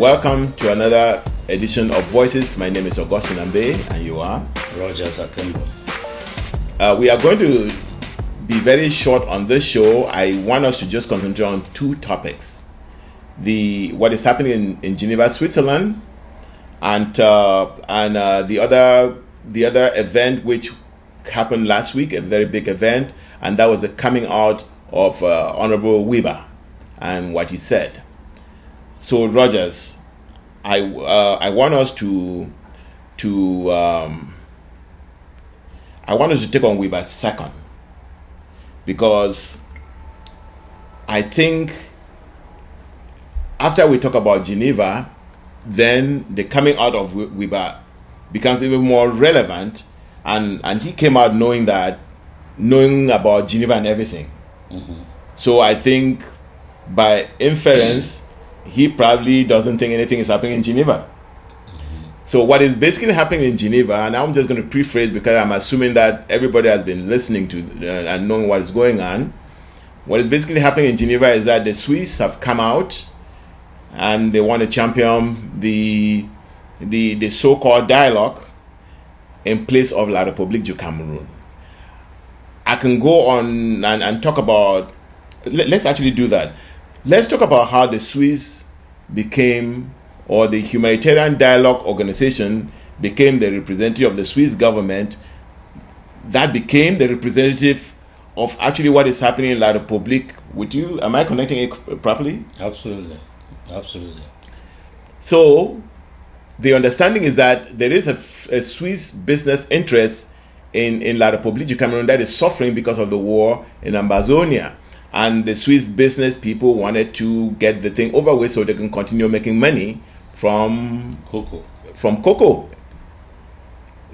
Welcome to another edition of Voices. My name is Augustine Ambe, and you are? Roger Sakembo. We are going to be very short on this show. I want us to just concentrate on two topics. What is happening in Geneva, Switzerland, and the other event which happened last week, a very big event, and that was the coming out of Honourable Weeba and what he said. So, Rogers, I want us to take on Weeba second, because I think after we talk about Geneva, then the coming out of Weeba becomes even more relevant, and he came out knowing about Geneva and everything. Mm-hmm. So I think by inference, he probably doesn't think anything is happening in Geneva. Mm-hmm. So what is basically happening in Geneva, and I'm just going to rephrase because I'm assuming that everybody has been listening to and knowing what is going on. What is basically happening in Geneva is that the Swiss have come out and they want to champion the so-called dialogue in place of La République du Cameroun. I can go on and talk about, let's actually do that. Let's talk about how the Swiss became, or the Humanitarian Dialogue Organization became the representative of the Swiss government, that became the representative of actually what is happening in La République. Am I connecting it properly? Absolutely. So, the understanding is that there is a Swiss business interest in La République du Cameroun that is suffering because of the war in Amazonia. And the Swiss business people wanted to get the thing over with so they can continue making money from cocoa.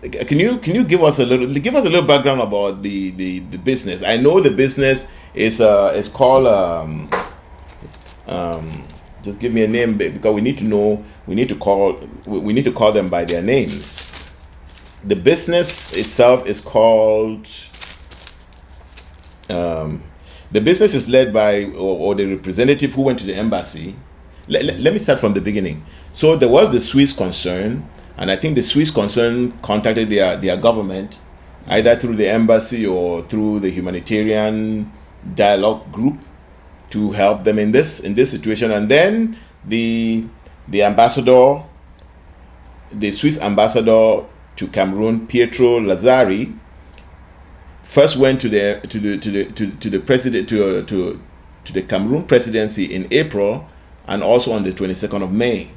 Can you give us a little background about the business? I know the business is called just give me a name, because we need to call them by their names. The business itself is called the business is led by or the representative who went to the embassy. Let me start from the beginning. So there was the Swiss concern, and I think the Swiss concern contacted their government, either through the embassy or through the humanitarian dialogue group, to help them in this situation. And then the Swiss ambassador to Cameroon, Pietro Lazzari, first went to the Cameroon presidency in April, and also on the 22nd of May.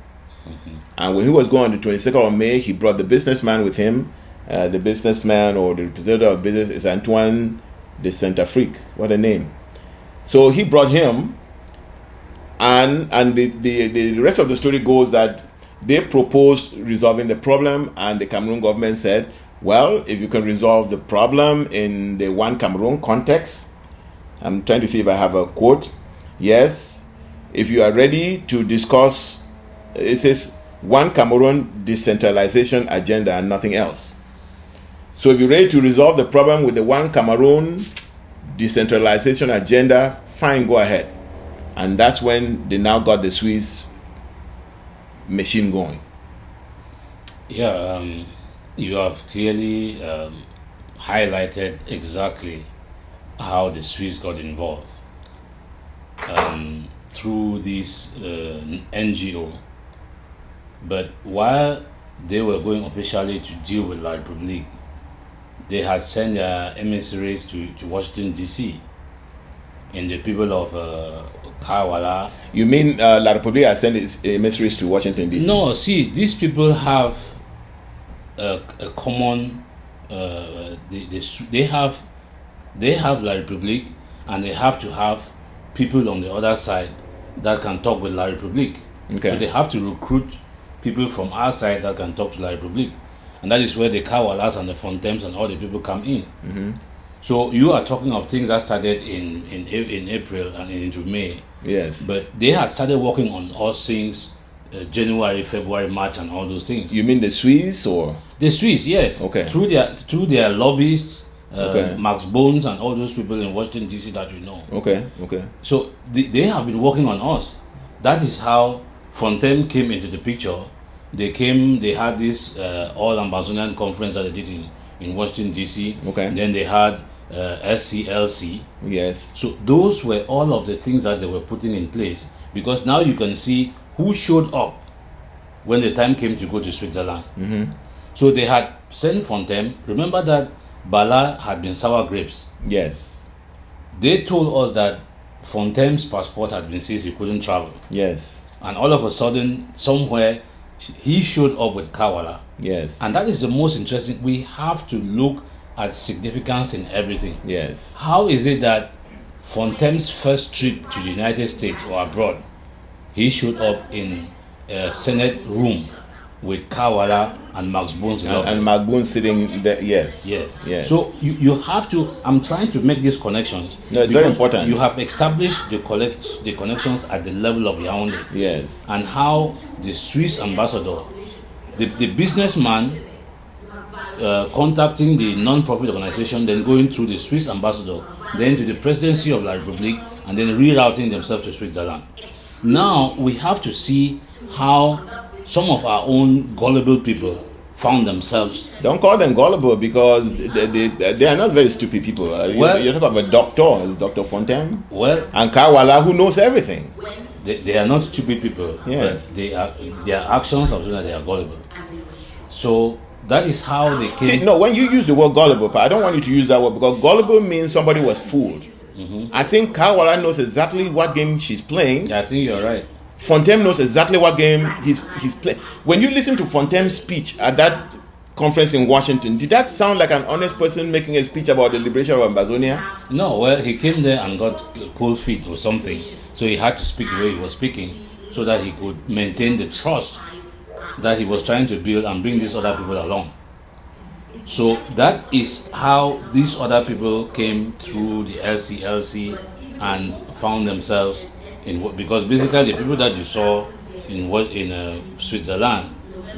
Mm-hmm. And when he was going on the 22nd of May, he brought the businessman with him. The businessman, or the representative of business, is Antoine de Saint-Afrique. What a name! So he brought him, and the rest of the story goes that they proposed resolving the problem, and the Cameroon government said, well, if you can resolve the problem in the One Cameroon context, I'm trying to see if I have a quote. Yes, if you are ready to discuss, it says One Cameroon decentralization agenda and nothing else. So if you're ready to resolve the problem with the One Cameroon decentralization agenda, fine, go ahead. And that's when they now got the Swiss machine going. Yeah, you have clearly highlighted exactly how the Swiss got involved through this NGO. But while they were going officially to deal with La République, they had sent their emissaries to Washington, D.C. And the people of Kawala. You mean La République has sent its emissaries to Washington, D.C.? No, see, these people have a common. They have La République, and they have to have people on the other side that can talk with La République. Okay. So they have to recruit people from our side that can talk to La République, and that is where the Kawalas and the Fontaines and all the people come in. Mm-hmm. So you are talking of things that started in April and into May. Yes. But they had started working on all things January, February, March, and all those things. You mean the Swiss or? The Swiss, yes. Okay. Through their lobbyists, Max Bones and all those people in Washington, D.C. that we know. Okay. So they have been working on us. That is how Fontem came into the picture. They had this all Ambazonian conference that they did in Washington DC. Okay. And then they had SCLC. Yes. So those were all of the things that they were putting in place, because now you can see who showed up when the time came to go to Switzerland. Mm-hmm. So they had sent Fontem. Remember that Bala had been sour grapes. Yes. They told us that Fontem's passport had been seized, he couldn't travel. Yes. And all of a sudden, somewhere, he showed up with Kawala. Yes. And that is the most interesting. We have to look at significance in everything. Yes. How is it that Fontem's first trip to the United States or abroad, he showed up in a Senate room with Kawala and Max Bones? And Max Bones sitting there, yes. Yes. Yes. So you have to, I'm trying to make these connections. No, it's very important. You have established the connections at the level of Yaoundé. Yes. And how the Swiss ambassador, the businessman contacting the non-profit organization, then going through the Swiss ambassador, then to the presidency of La République, and then rerouting themselves to Switzerland. Now we have to see how some of our own gullible people found themselves. Don't call them gullible, because they are not very stupid people. You're talking about a doctor, Dr. Fontem, and Kawala, who knows everything. They are not stupid people, yes. But their actions are showing that they are gullible. So that is how they came. See, no, when you use the word gullible, but I don't want you to use that word, because gullible means somebody was fooled. Mm-hmm. I think Kawala knows exactly what game she's playing. I think you're right. Fontem knows exactly what game he's playing. When you listen to Fontem's speech at that conference in Washington, did that sound like an honest person making a speech about the liberation of Amazonia? No, well, he came there and got cold feet or something, so he had to speak the way he was speaking, so that he could maintain the trust that he was trying to build and bring these other people along. So that is how these other people came through the SCLC and found themselves in what, because basically the people that you saw in Switzerland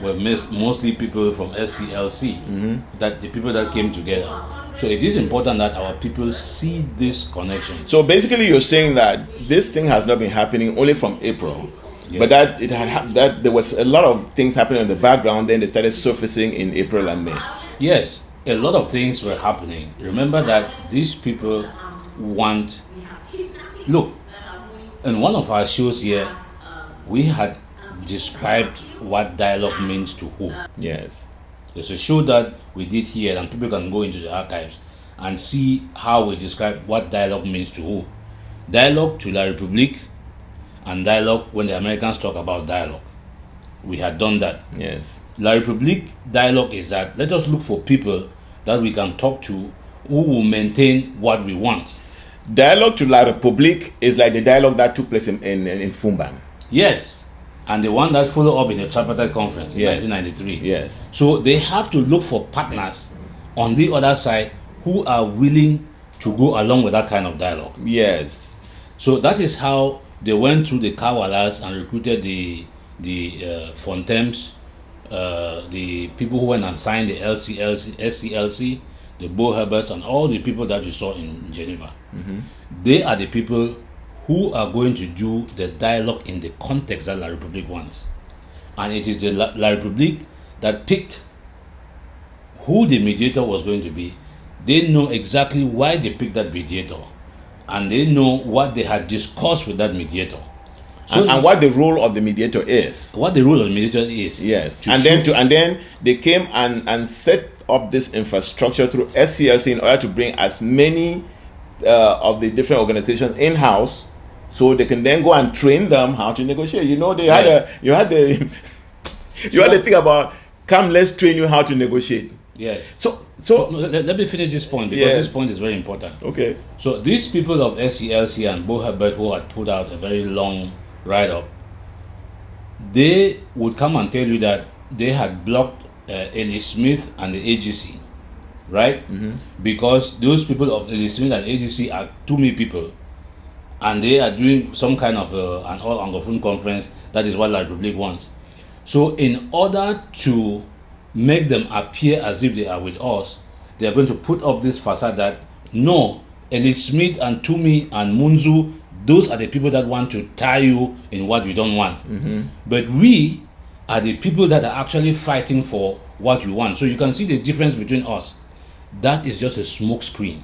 were mostly people from SCLC, mm-hmm. that the people that came together. So it is important that our people see this connection. So basically you're saying that this thing has not been happening only from April. Yeah. But that there was a lot of things happening in the background, then they started surfacing in April and May. Yes, a lot of things were happening. Remember that these people want... Look, in one of our shows here, we had described what dialogue means to who. Yes. There's a show that we did here, and people can go into the archives and see how we describe what dialogue means to who. Dialogue to La République, and dialogue when the Americans talk about dialogue. We had done that. Yes. La République dialogue is that let us look for people that we can talk to who will maintain what we want. Dialogue to La République is like the dialogue that took place in Fumban. Yes. And the one that followed up in the tripartite conference in 1993. Yes. So they have to look for partners on the other side who are willing to go along with that kind of dialogue. Yes. So that is how they went through the Kawalas and recruited the Fontems, the people who went and signed the SCLC, the Bo Herberts, and all the people that you saw in Geneva. Mm-hmm. They are the people who are going to do the dialogue in the context that La République wants. And it is the La République that picked who the mediator was going to be. They know exactly why they picked that mediator, and they know what they had discussed with that mediator. So and what the role of the mediator is. What the role of the mediator is. Yes. And then they came and set up this infrastructure through SCLC in order to bring as many of the different organizations in-house, so they can then go and train them how to negotiate. You know, you had the thing about, come, let's train you how to negotiate. Yes. So let me finish this point, because this point is very important. Okay. So these people of SCLC and Bo Herbert, who had put out a very long write-up, they would come and tell you that they had blocked Ellie Smith and the AGC, right? Mm-hmm. Because those people of Ellie Smith and AGC are too many people, and they are doing some kind of an all-Anglophone conference. That is what La République wants. So in order to make them appear as if they are with us, they are going to put up this facade that no, Ellie Smith and Tumi and Munzu those are the people that want to tie you in what you don't want. Mm-hmm. But we are the people that are actually fighting for what we want. So you can see the difference between us. That is just a smoke screen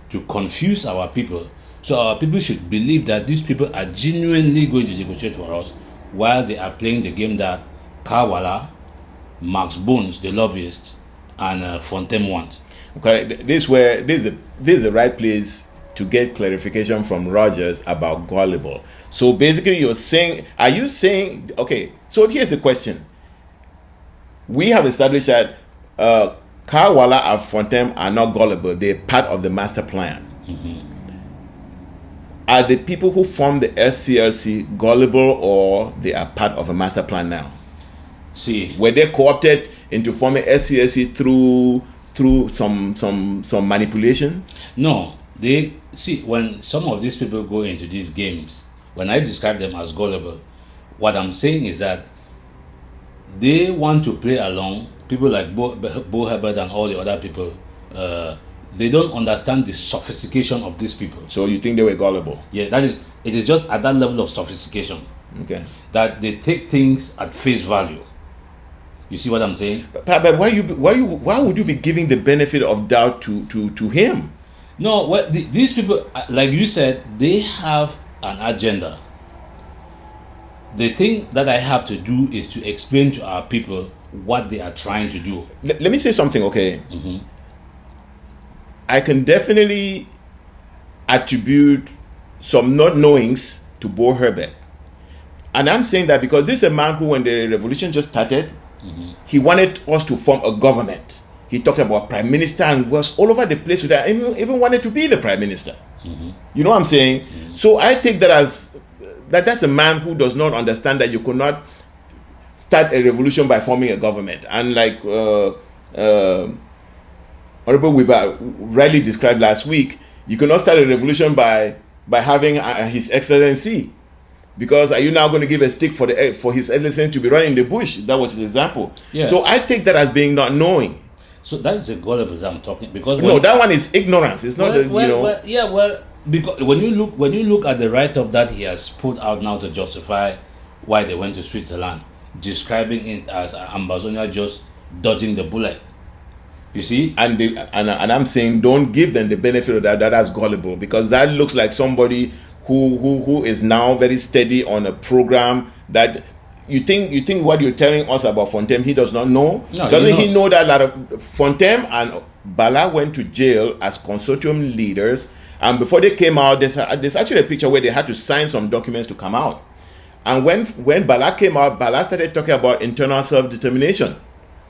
to confuse our people. So our people should believe that these people are genuinely going to negotiate for us, while they are playing the game that Kawala, Max Bones, the lobbyists, and Fontem want. Okay, this is the right place to get clarification from Rogers about gullible. So basically, are you saying? Okay, so here's the question. We have established that Kawala and Fontem are not gullible; they're part of the master plan. Mm-hmm. Are the people who form the SCLC gullible, or they are part of a master plan now? See, were they co-opted into forming SCLC through some manipulation? No, they see, when some of these people go into these games, when I describe them as gullible, what I'm saying is that they want to play along. People like Bo Herbert and all the other people, they don't understand the sophistication of these people. So you think they were gullible? Yeah, it is just at that level of sophistication. Okay. That they take things at face value. You see what I'm saying? But why would you be giving the benefit of doubt to him? No, well, these people, like you said, they have an agenda. The thing that I have to do is to explain to our people what they are trying to do. Let me say something, okay? Mm-hmm. I can definitely attribute some not knowings to Bo Herbert. And I'm saying that because this is a man who, when the revolution just started, mm-hmm. he wanted us to form a government. He talked about prime minister and was all over the place with that. Even wanted to be the prime minister. Mm-hmm. You know what I'm saying? Mm-hmm. So I take that as that's a man who does not understand that you could not start a revolution by forming a government. And like Honourable Weeba rightly described last week, you cannot start a revolution by having His Excellency. Because are you now going to give a stick for His Excellency to be running in the bush? That was his example. Yeah. So I take that as being not knowing. So that's the gullible that I'm talking, because that one is ignorance. It's not because when you look at the write-up that he has put out now to justify why they went to Switzerland, describing it as Ambazonia just dodging the bullet. You see, and I'm saying don't give them the benefit of that. That's gullible, because that looks like somebody who is now very steady on a program that you think what you're telling us about Fontem he does not know. No, doesn't he know that a lot of Fontem and Bala went to jail as consortium leaders, and before they came out, there's actually a picture where they had to sign some documents to come out. And when Bala came out, Bala started talking about internal self-determination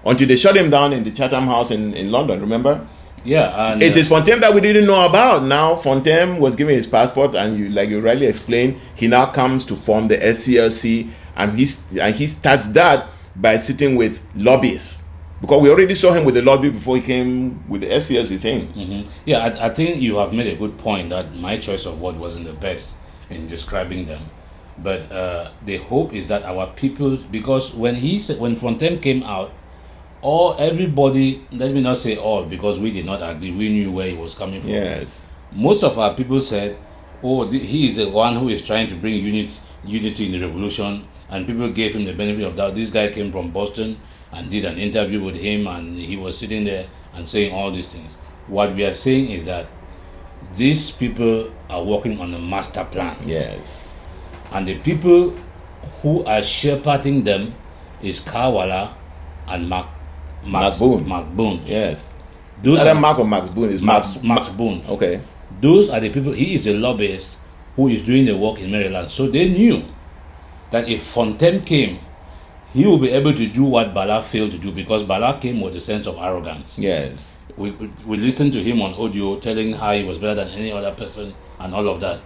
until they shut him down in the Chatham House in London. Remember? Yeah, and it is Fontem that we didn't know about. Now Fontem was given his passport, and you rightly explained, he now comes to form the SCLC, and he starts that by sitting with lobbyists, because we already saw him with the lobby before he came with the SCLC thing. Mm-hmm. Yeah, I think you have made a good point that my choice of word wasn't the best in describing them, but the hope is that our people, because when Fontem came out, everybody, let me not say all, because we did not agree, we knew where he was coming from. Yes. Most of our people said, he is the one who is trying to bring unity in the revolution, and people gave him the benefit of that. This guy came from Boston and did an interview with him, and he was sitting there and saying all these things. What we are saying is that these people are working on a master plan. Yes. And the people who are shepherding them is Kawala and Max Bones. Yes. Those are Mark or Max Boone? Is Max Bones. Okay. Those are the people. He is the lobbyist who is doing the work in Maryland. So they knew that if Fontem came, he will be able to do what Bala failed to do, because Bala came with a sense of arrogance. Yes. We listened to him on audio telling how he was better than any other person and all of that.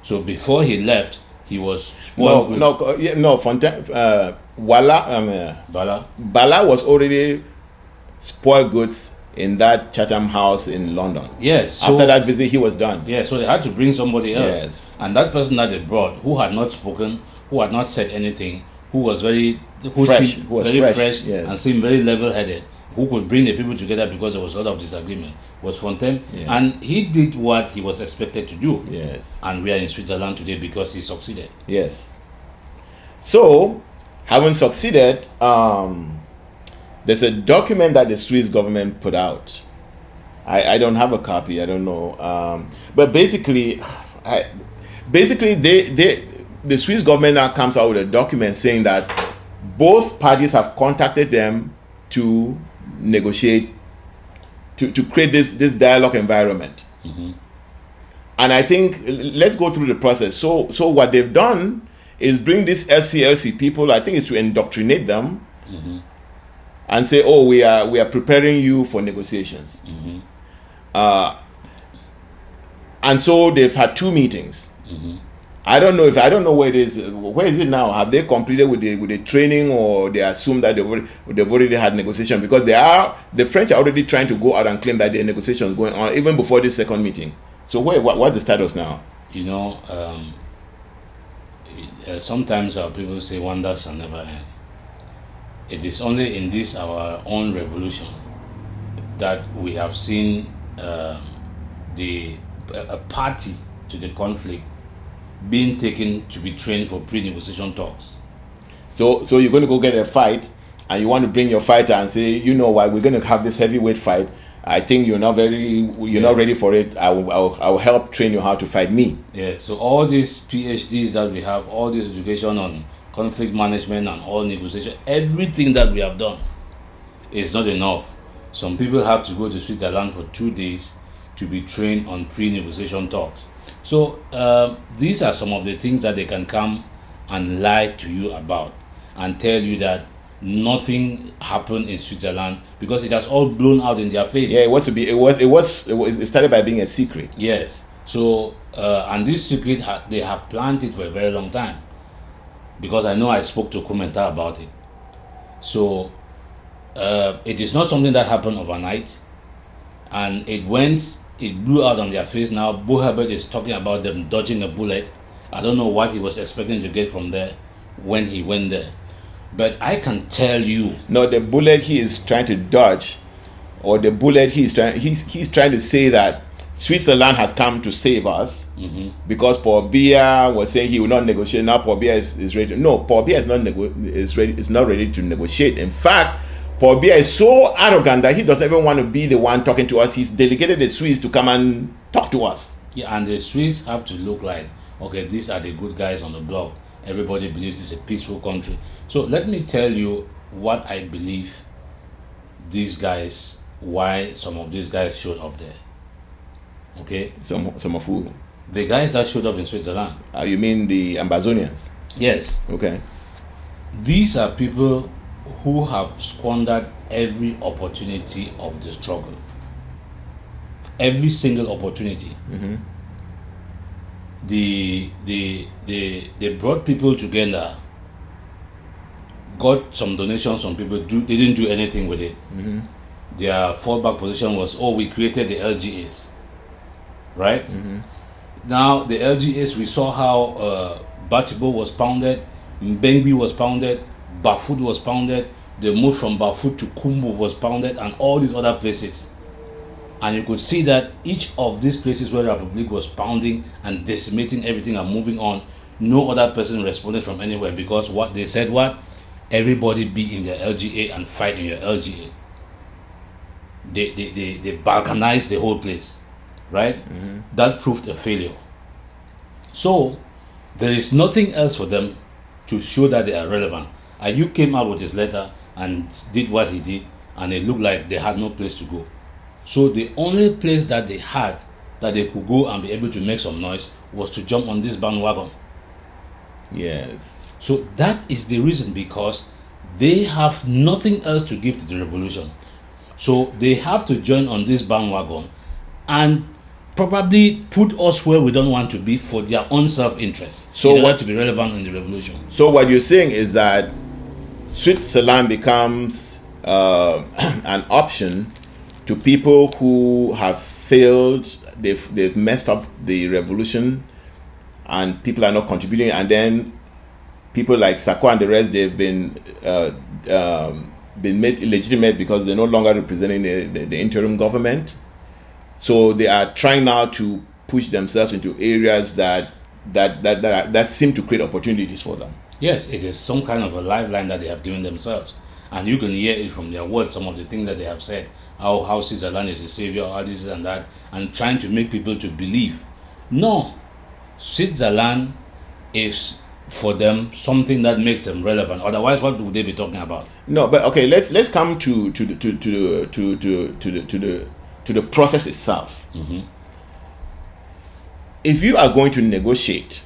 So before he left, he was spoiled. Fontem. Bala was already spoiled goods in that Chatham House in London. Yes. So, after that visit, he was done. Yeah, so they had to bring somebody else. Yes. And that person that they brought, who had not spoken, who had not said anything, who was very fresh, yes, and seemed very level-headed, who could bring the people together because there was a lot of disagreement was Fontaine. Yes. And he did what he was expected to do. Yes. And we are in Switzerland today because he succeeded. Yes. So, having succeeded, there's a document that the Swiss government put out. I don't have a copy. I don't know. But basically, the Swiss government now comes out with a document saying that both parties have contacted them to negotiate, to create this dialogue environment. Mm-hmm. And I think let's go through the process. So what they've done is bring these SCLC people. I think it's to indoctrinate them, mm-hmm. and say, "Oh, we are preparing you for negotiations." Mm-hmm. And so they've had 2 meetings. Mm-hmm. I don't know where it is. Where is it now? Have they completed with the training, or they assume that they've already had negotiation? Because the French are already trying to go out and claim that there are negotiations going on even before this second meeting. So what's the status now? You know, sometimes our people say wonders shall never end. It is only in this our own revolution that we have seen a party to the conflict being taken to be trained for pre-negotiation talks. So you're going to go get a fight, and you want to bring your fighter and say, you know what, we're going to have this heavyweight fight. I think you're not ready for it. I will help train you how to fight me. Yeah. So all these PhDs that we have, all this education on conflict management and all negotiation, everything that we have done is not enough. Some people have to go to Switzerland for 2 days to be trained on pre-negotiation talks. So these are some of the things that they can come and lie to you about and tell you that nothing happened in Switzerland because it has all blown out in their face. Yeah, it started by being a secret. Yes. So and this secret they have planned it for a very long time, because I know I spoke to Kumenta about it. So it is not something that happened overnight, and it blew out on their face. Now Boherbert is talking about them dodging a bullet. I don't know what he was expecting to get from there when he went there, but I can tell you, no, the bullet he is trying to dodge, or the bullet he's trying to say that Switzerland has come to save us, mm-hmm. because Paul Biya was saying he will not negotiate. Now Paul Biya is ready. No, Paul Biya is not ready to negotiate. In fact, Paul Biya is so arrogant that he doesn't even want to be the one talking to us. He's delegated the Swiss to come and talk to us. Yeah, and the Swiss have to look like, okay, these are the good guys on the block. Everybody believes it's a peaceful country. So let me tell you what I believe why some of these guys showed up there. Okay? Some of who? The guys that showed up in Switzerland. You mean the Amazonians? Yes. Okay. These are people who have squandered every opportunity of the struggle. Every single opportunity. Mm-hmm. They brought people together, got some donations from people, they didn't do anything with it. Mm-hmm. Their fallback position was, we created the LGAs. Right? Mm-hmm. Now, the LGAs, we saw how Batibo was pounded, Mbengbi was pounded, Bafut was pounded, they moved from Bafut to Kumbu was pounded, and all these other places. And you could see that each of these places where the Republic was pounding and decimating everything and moving on, no other person responded from anywhere, because what they said, everybody be in their LGA and fight in your LGA. They balkanized the whole place, right? Mm-hmm. That proved a failure. So there is nothing else for them to show that they are relevant. Ayuk came out with his letter and did what he did, and it looked like they had no place to go. So the only place that they had that they could go and be able to make some noise was to jump on this bandwagon. Yes. So that is the reason, because they have nothing else to give to the revolution. So they have to join on this bandwagon and probably put us where we don't want to be for their own self-interest. So in order to be relevant in the revolution. So what you're saying is that Switzerland becomes an option to people who have failed, they've messed up the revolution, and people are not contributing, and then people like Sako and the rest, they've been been made illegitimate because they're no longer representing the interim government. So they are trying now to push themselves into areas that seem to create opportunities for them. Yes, it is some kind of a lifeline that they have given themselves. And you can hear it from their words, some of the things that they have said, how Switzerland is a savior, all this and that, and trying to make people to believe. No, Switzerland is for them something that makes them relevant. Otherwise, what would they be talking about? No, but okay, let's come to the process itself. Mm-hmm. If you are going to negotiate,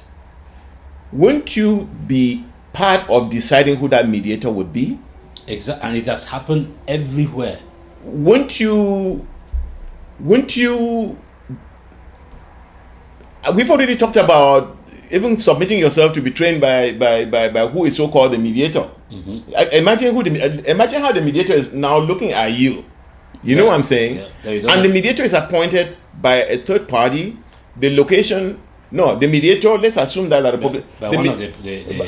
won't you be part of deciding who that mediator would be? Exactly, and it has happened everywhere. Won't you? We've already talked about even submitting yourself to be trained by who is so-called the mediator. Mm-hmm. Imagine how the mediator is now looking at you. You know what I'm saying? Yeah. And the mediator is appointed by a third party. The location. No, the mediator. Let's assume that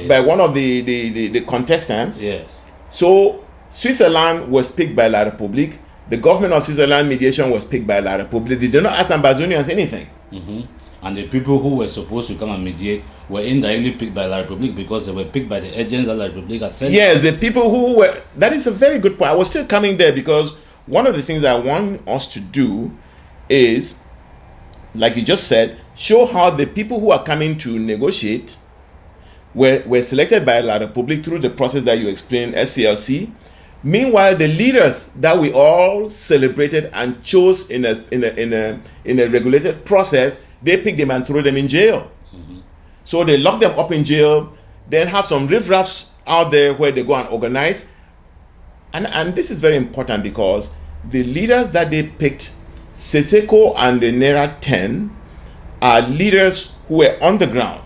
by one of the contestants. Yes. So Switzerland was picked by La République. The government of Switzerland mediation was picked by La République. They did not ask Ambazonians anything. Mm-hmm. And the people who were supposed to come and mediate were indirectly picked by La République because they were picked by the agents that La République had sent. Yes, the people who were. That is a very good point. I was still coming there because one of the things I want us to do is, like you just said, show how the people who are coming to negotiate were selected by La République through the process that you explained, SCLC. Meanwhile, the leaders that we all celebrated and chose in a regulated process, they pick them and throw them in jail. Mm-hmm. So they lock them up in jail, then have some riffraffs out there where they go and organize. And this is very important because the leaders that they picked, Seseko and the Nera 10, are leaders who were on the ground.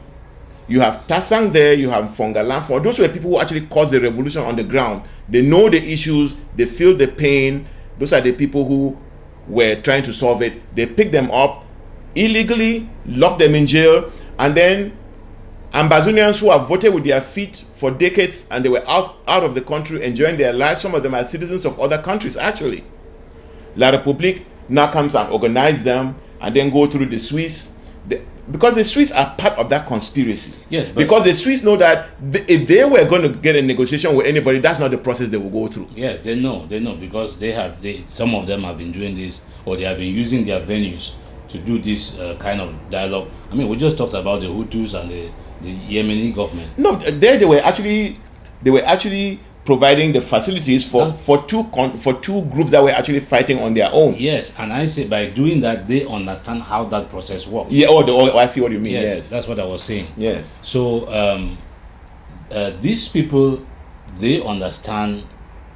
You have Tassang there, you have Fongalan. Those were people who actually caused the revolution on the ground. They know the issues, they feel the pain. Those are the people who were trying to solve it. They picked them up illegally, locked them in jail, and then Ambazonians who have voted with their feet for decades and they were out of the country enjoying their lives. Some of them are citizens of other countries, actually. La République now comes and organizes them and then go through the Swiss. Because the Swiss are part of that conspiracy. Yes, because the Swiss know that if they were going to get a negotiation with anybody, that's not the process they will go through. Yes, they know because some of them have been doing this, or they have been using their venues to do this kind of dialogue. I mean, we just talked about the Hutus and the Yemeni government. No, there they were actually providing the facilities for two groups that were actually fighting on their own. Yes, and I say by doing that, they understand how that process works. Yeah, I see what you mean. Yes, that's what I was saying. Yes. So these people, they understand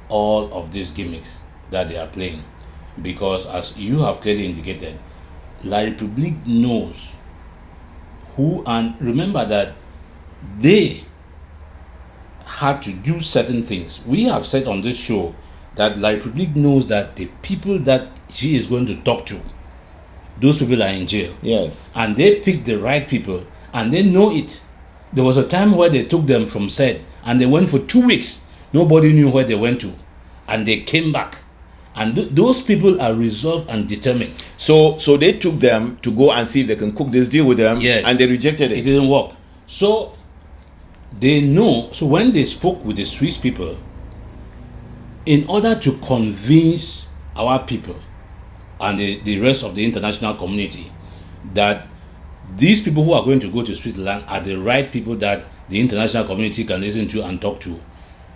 all of these gimmicks that they are playing, because as you have clearly indicated, La République knows who, and remember that they had to do certain things. We have said on this show that La République knows that the people that she is going to talk to, those people are in jail. Yes. And they picked the right people, and they know it. There was a time where they took them from SED, and they went for 2 weeks. Nobody knew where they went to, and they came back. And those people are resolved and determined. So they took them to go and see if they can cook this deal with them. Yes. And they rejected it. It didn't work. So they know. So when they spoke with the Swiss people, in order to convince our people and the rest of the international community that these people who are going to go to Switzerland are the right people that the international community can listen to and talk to,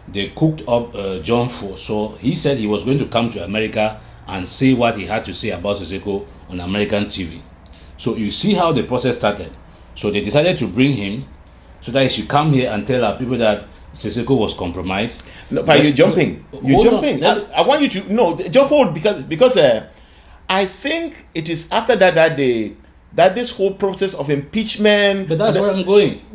they cooked up John Fo. So he said he was going to come to America and say what he had to say about Seseko on American TV. So you see how the process started. So they decided to bring him so that he should come here and tell our people that Seseko was compromised. No, but you're jumping. I want you to just hold because I think it is after that this whole process of impeachment. But that's where I'm going.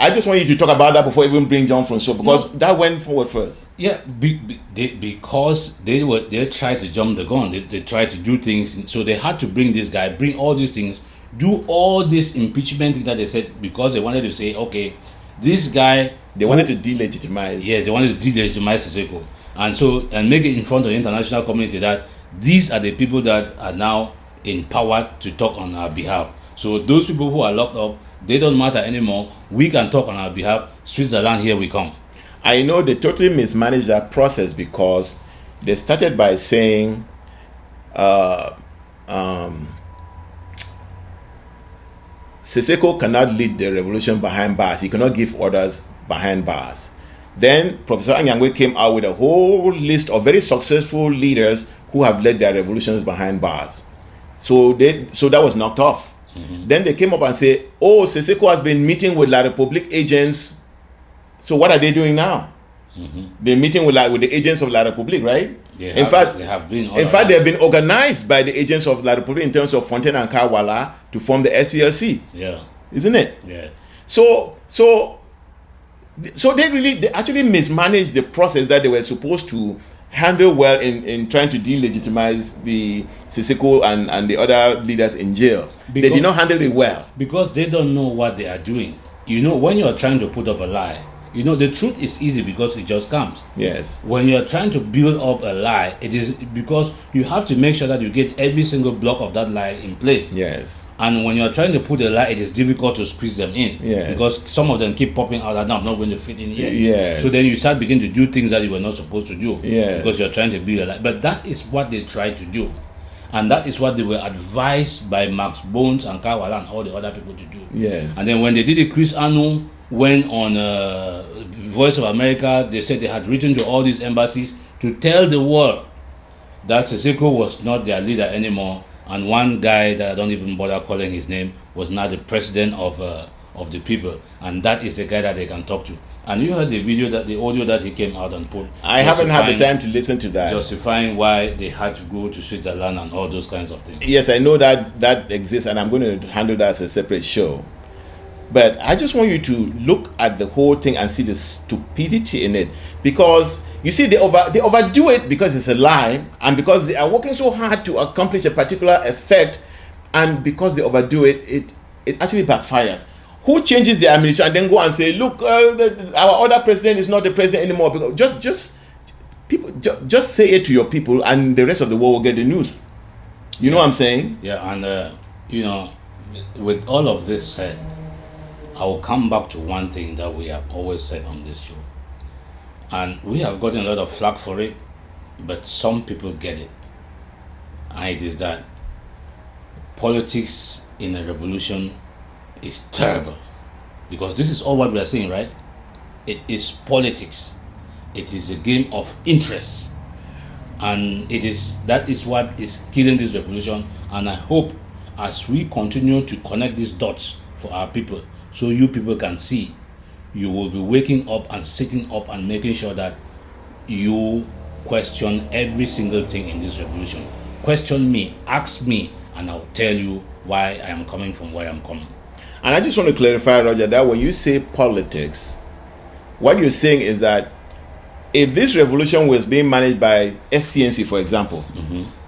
I just want you to talk about that before even bring John Francois, because that went forward first. Yeah, because they tried to jump the gun. They tried to do things, so they had to bring this guy, bring all these things, do all this impeachment thing that they said, because they wanted to say, okay, this guy They wanted to delegitimize. Yes, they wanted to delegitimize Siseko. And make it in front of the international community that these are the people that are now empowered to talk on our behalf. So those people who are locked up, they don't matter anymore. We can talk on our behalf. Switzerland, here we come. I know they totally mismanaged that process because they started by saying Siseko cannot lead the revolution behind bars. He cannot give orders behind bars. Then Professor Anyangwe came out with a whole list of very successful leaders who have led their revolutions behind bars. So that was knocked off. Then they came up and said, oh, Siseko has been meeting with La République agents. So what are they doing now? They're meeting with the agents of La République, right? In fact, they have been organized by the agents of La République in terms of Fontaine and Kawala to form the SCLC. Yeah. Isn't it? Yeah. So they actually mismanaged the process that they were supposed to handle well in trying to delegitimize the Siseko and the other leaders in jail. They did not handle it well. Because they don't know what they are doing. You know, when you are trying to put up a lie, you know, the truth is easy because it just comes. Yes. When you are trying to build up a lie, it is because you have to make sure that you get every single block of that lie in place. Yes. And when you are trying to put a lie, it is difficult to squeeze them in. Yes. Because some of them keep popping out that I'm not going to fit in here. Yes. So then you start beginning to do things that you were not supposed to do. Yes. Because you're trying to build a lie. But that is what they tried to do. And that is what they were advised by Max Bones and Kawala and all the other people to do. Yes. And then when they did it, Chris Anu went on Voice of America. They said they had written to all these embassies to tell the world that Siseko was not their leader anymore. And one guy that I don't even bother calling his name was now the president of the people. And that is the guy that they can talk to. And you heard the audio that he came out and put. I haven't had the time to listen to that. Justifying why they had to go to Switzerland and all those kinds of things. Yes, I know that exists, and I'm going to handle that as a separate show. But I just want you to look at the whole thing and see the stupidity in it. Because, you see, they overdo it because it's a lie, and because they are working so hard to accomplish a particular effect, and because they overdo it, it actually backfires. Who changes the administration and then go and say, look, our other president is not the president anymore? Because just say it to your people, and the rest of the world will get the news. You know what I'm saying? Yeah, and you know, with all of this said, I will come back to one thing that we have always said on this show, and we have gotten a lot of flack for it, but some people get it, and it is that politics in a revolution is terrible, because this is all what we are saying, right? It is politics. It is a game of interest, and that is what is killing this revolution. And I hope as we continue to connect these dots for our people, so you people can see, you will be waking up and sitting up and making sure that you question every single thing in this revolution. Question me, ask me, and I'll tell you why I am coming from where I'm coming. And I just want to clarify, Roger, that when you say politics, what you're saying is that if this revolution was being managed by SCNC, for example,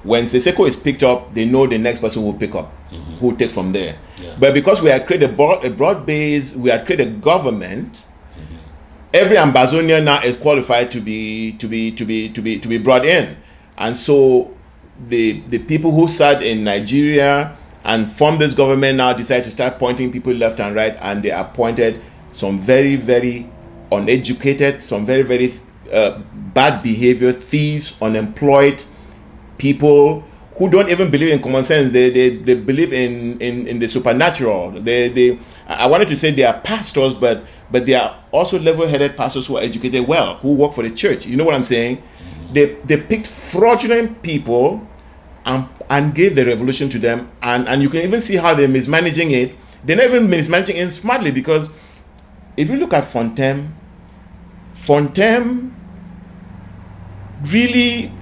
when Siseko is picked up, they know the next person will pick up, who will take from there. Yeah. But because we had created a broad base, we had created a government, every Ambazonian now is qualified to be brought in. And so the people who sat in Nigeria and formed this government now decide to start pointing people left and right, and they appointed some very, very uneducated, some very, very bad behavior, thieves, unemployed people who don't even believe in common sense. They believe in the supernatural. I wanted to say they are pastors, but they are also level-headed pastors who are educated well, who work for the church. You know what I'm saying? They picked fraudulent people and gave the revolution to them, and you can even see how they're mismanaging it. They're not even mismanaging it smartly, because if you look at Fontaine really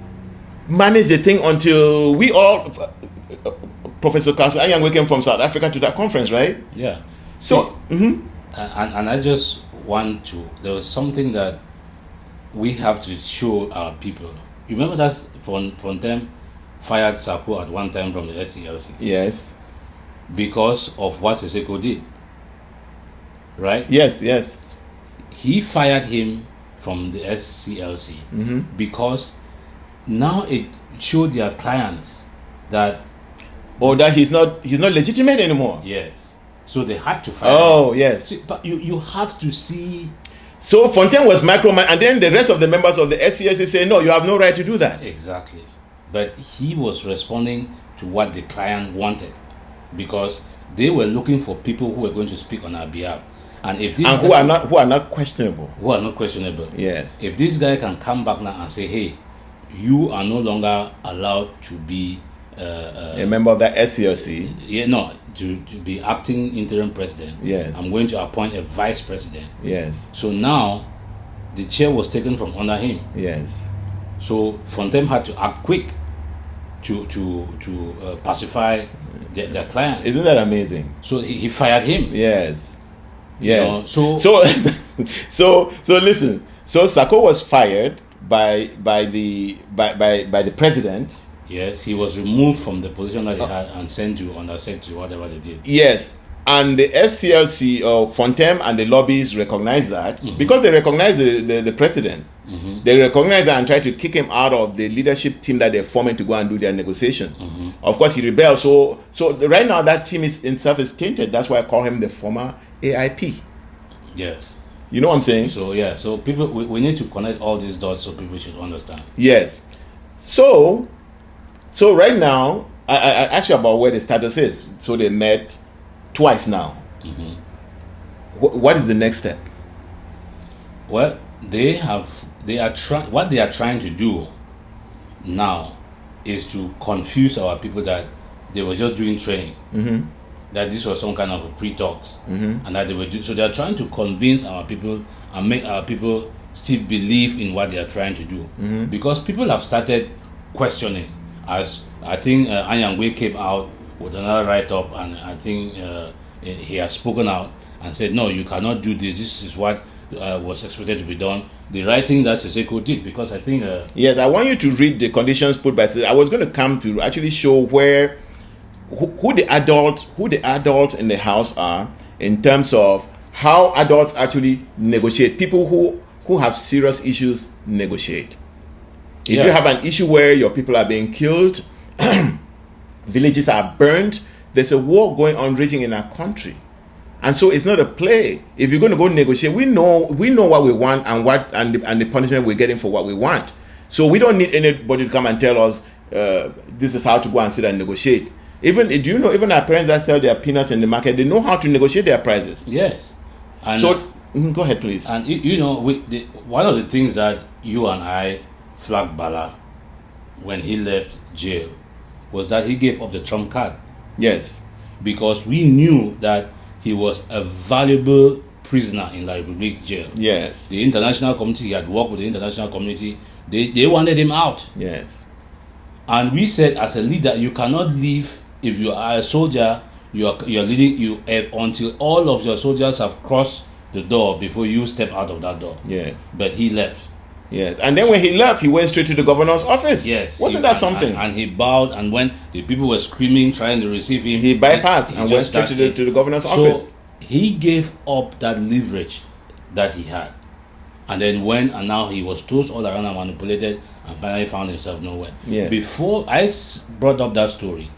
managed the thing until we all, Professor Castle Anyangwe came from South Africa to that conference, right? Yeah. So, and I just want to, there was something that we have to show our people. You remember that Fontaine fired Sako at one time from the SCLC? Yes. Because of what Siseko did. Right? Yes. he fired him from the SCLC because now it showed their clients that that he's not legitimate anymore. Yes, so they had to fire him. Oh yes. See, but you have to see. So Fontaine was microman, and then the rest of the members of the SCLC say, no, you have no right to do that. Exactly. But he was responding to what the client wanted, because they were looking for people who were going to speak on our behalf. And if this who are not questionable. Who are not questionable. Yes. If this guy can come back now and say, hey, you are no longer allowed to be a member of the SCLC. Yeah, no, to be acting interim president. Yes. I'm going to appoint a vice president. Yes. So now the chair was taken from under him. Yes. So Fontaine had to act quick to pacify their clients. Isn't that amazing? So he fired him. Yes. Yes. You know, so listen. So Sako was fired by the president. Yes, he was removed from the position that he had and sent to undersecretary, whatever they did. Yes, and the SCLC or Fontaine and the lobbyists recognize that because they recognize the president. They recognize that and try to kick him out of the leadership team that they're forming to go and do their negotiation. Of course, he rebelled. So right now that team itself is tainted. That's why I call him the former AIP. Yes. You know what I'm saying? So yeah. So people, we need to connect all these dots so people should understand. Yes. So right now, I asked you about where the status is. So they met twice now. What is the next step? Well, what they are trying to do now is to confuse our people that they were just doing training, that this was some kind of a pre-talks, and that they were so they are trying to convince our people and make our people still believe in what they are trying to do, because people have started questioning. As I think Anyangwe came out with another write-up, and I think he has spoken out and said, no, you cannot do this. This is what was expected to be done. The right thing that Seseko did, because I think... yes, I want you to read the conditions put by... I was going to come to actually show who the adults in the house are in terms of how adults actually negotiate. People who have serious issues negotiate. If you have an issue where your people are being killed, villages are burned, there's a war going on raging in our country. And so it's not a play. If you're going to go negotiate, we know what we want and the punishment we're getting for what we want. So we don't need anybody to come and tell us this is how to go and sit and negotiate. Even our parents that sell their peanuts in the market, they know how to negotiate their prices. Yes. And so go ahead, please. And one of the things that you and I flagged Bala when he left jail was that he gave up the trump card. Yes. Because we knew that he was a valuable prisoner in the Republic jail. Yes. The international community, he had worked with the international community, they wanted him out. Yes. And we said, as a leader, you cannot leave. If you are a soldier, you're leading until all of your soldiers have crossed the door before you step out of that door. Yes. But he left. Yes, and then when he left, he went straight to the governor's office. Yes. Wasn't that something? And he bowed, and when the people were screaming, trying to receive him, he bypassed and went straight to the governor's office. So he gave up that leverage that he had. And then now he was tossed all around and manipulated and finally found himself nowhere. Yes. Before I brought up that story,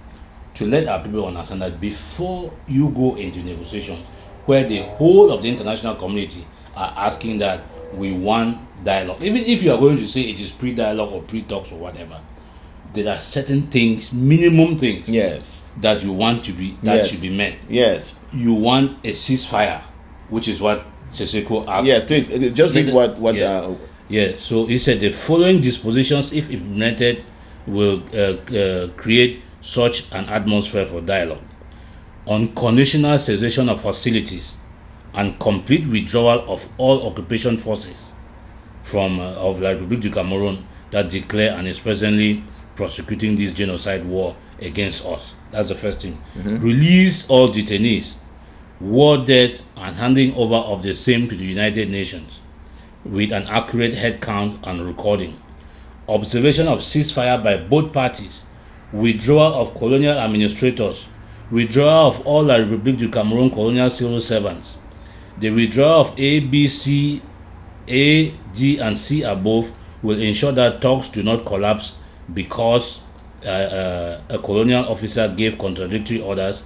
to let our people understand that before you go into negotiations, where the whole of the international community are asking that we want dialogue, even if you are going to say it is pre-dialogue or pre-talks or whatever, there are certain things, minimum things, yes, that you want to be should be met. Yes, you want a ceasefire, which is what Seseko asked. Yeah, please just read what. So he said the following dispositions, if implemented, will create such an atmosphere for dialogue: unconditional cessation of hostilities and complete withdrawal of all occupation forces from of the Republic of Cameroon that declare and is presently prosecuting this genocide war against us. That's the first thing. Release all detainees, war deaths, and handing over of the same to the United Nations with an accurate head count and recording. Observation of ceasefire by both parties, withdrawal of colonial administrators, withdrawal of all the Republic of Cameroon colonial civil servants, the withdrawal of ABC A, D, and C above will ensure that talks do not collapse because a colonial officer gave contradictory orders.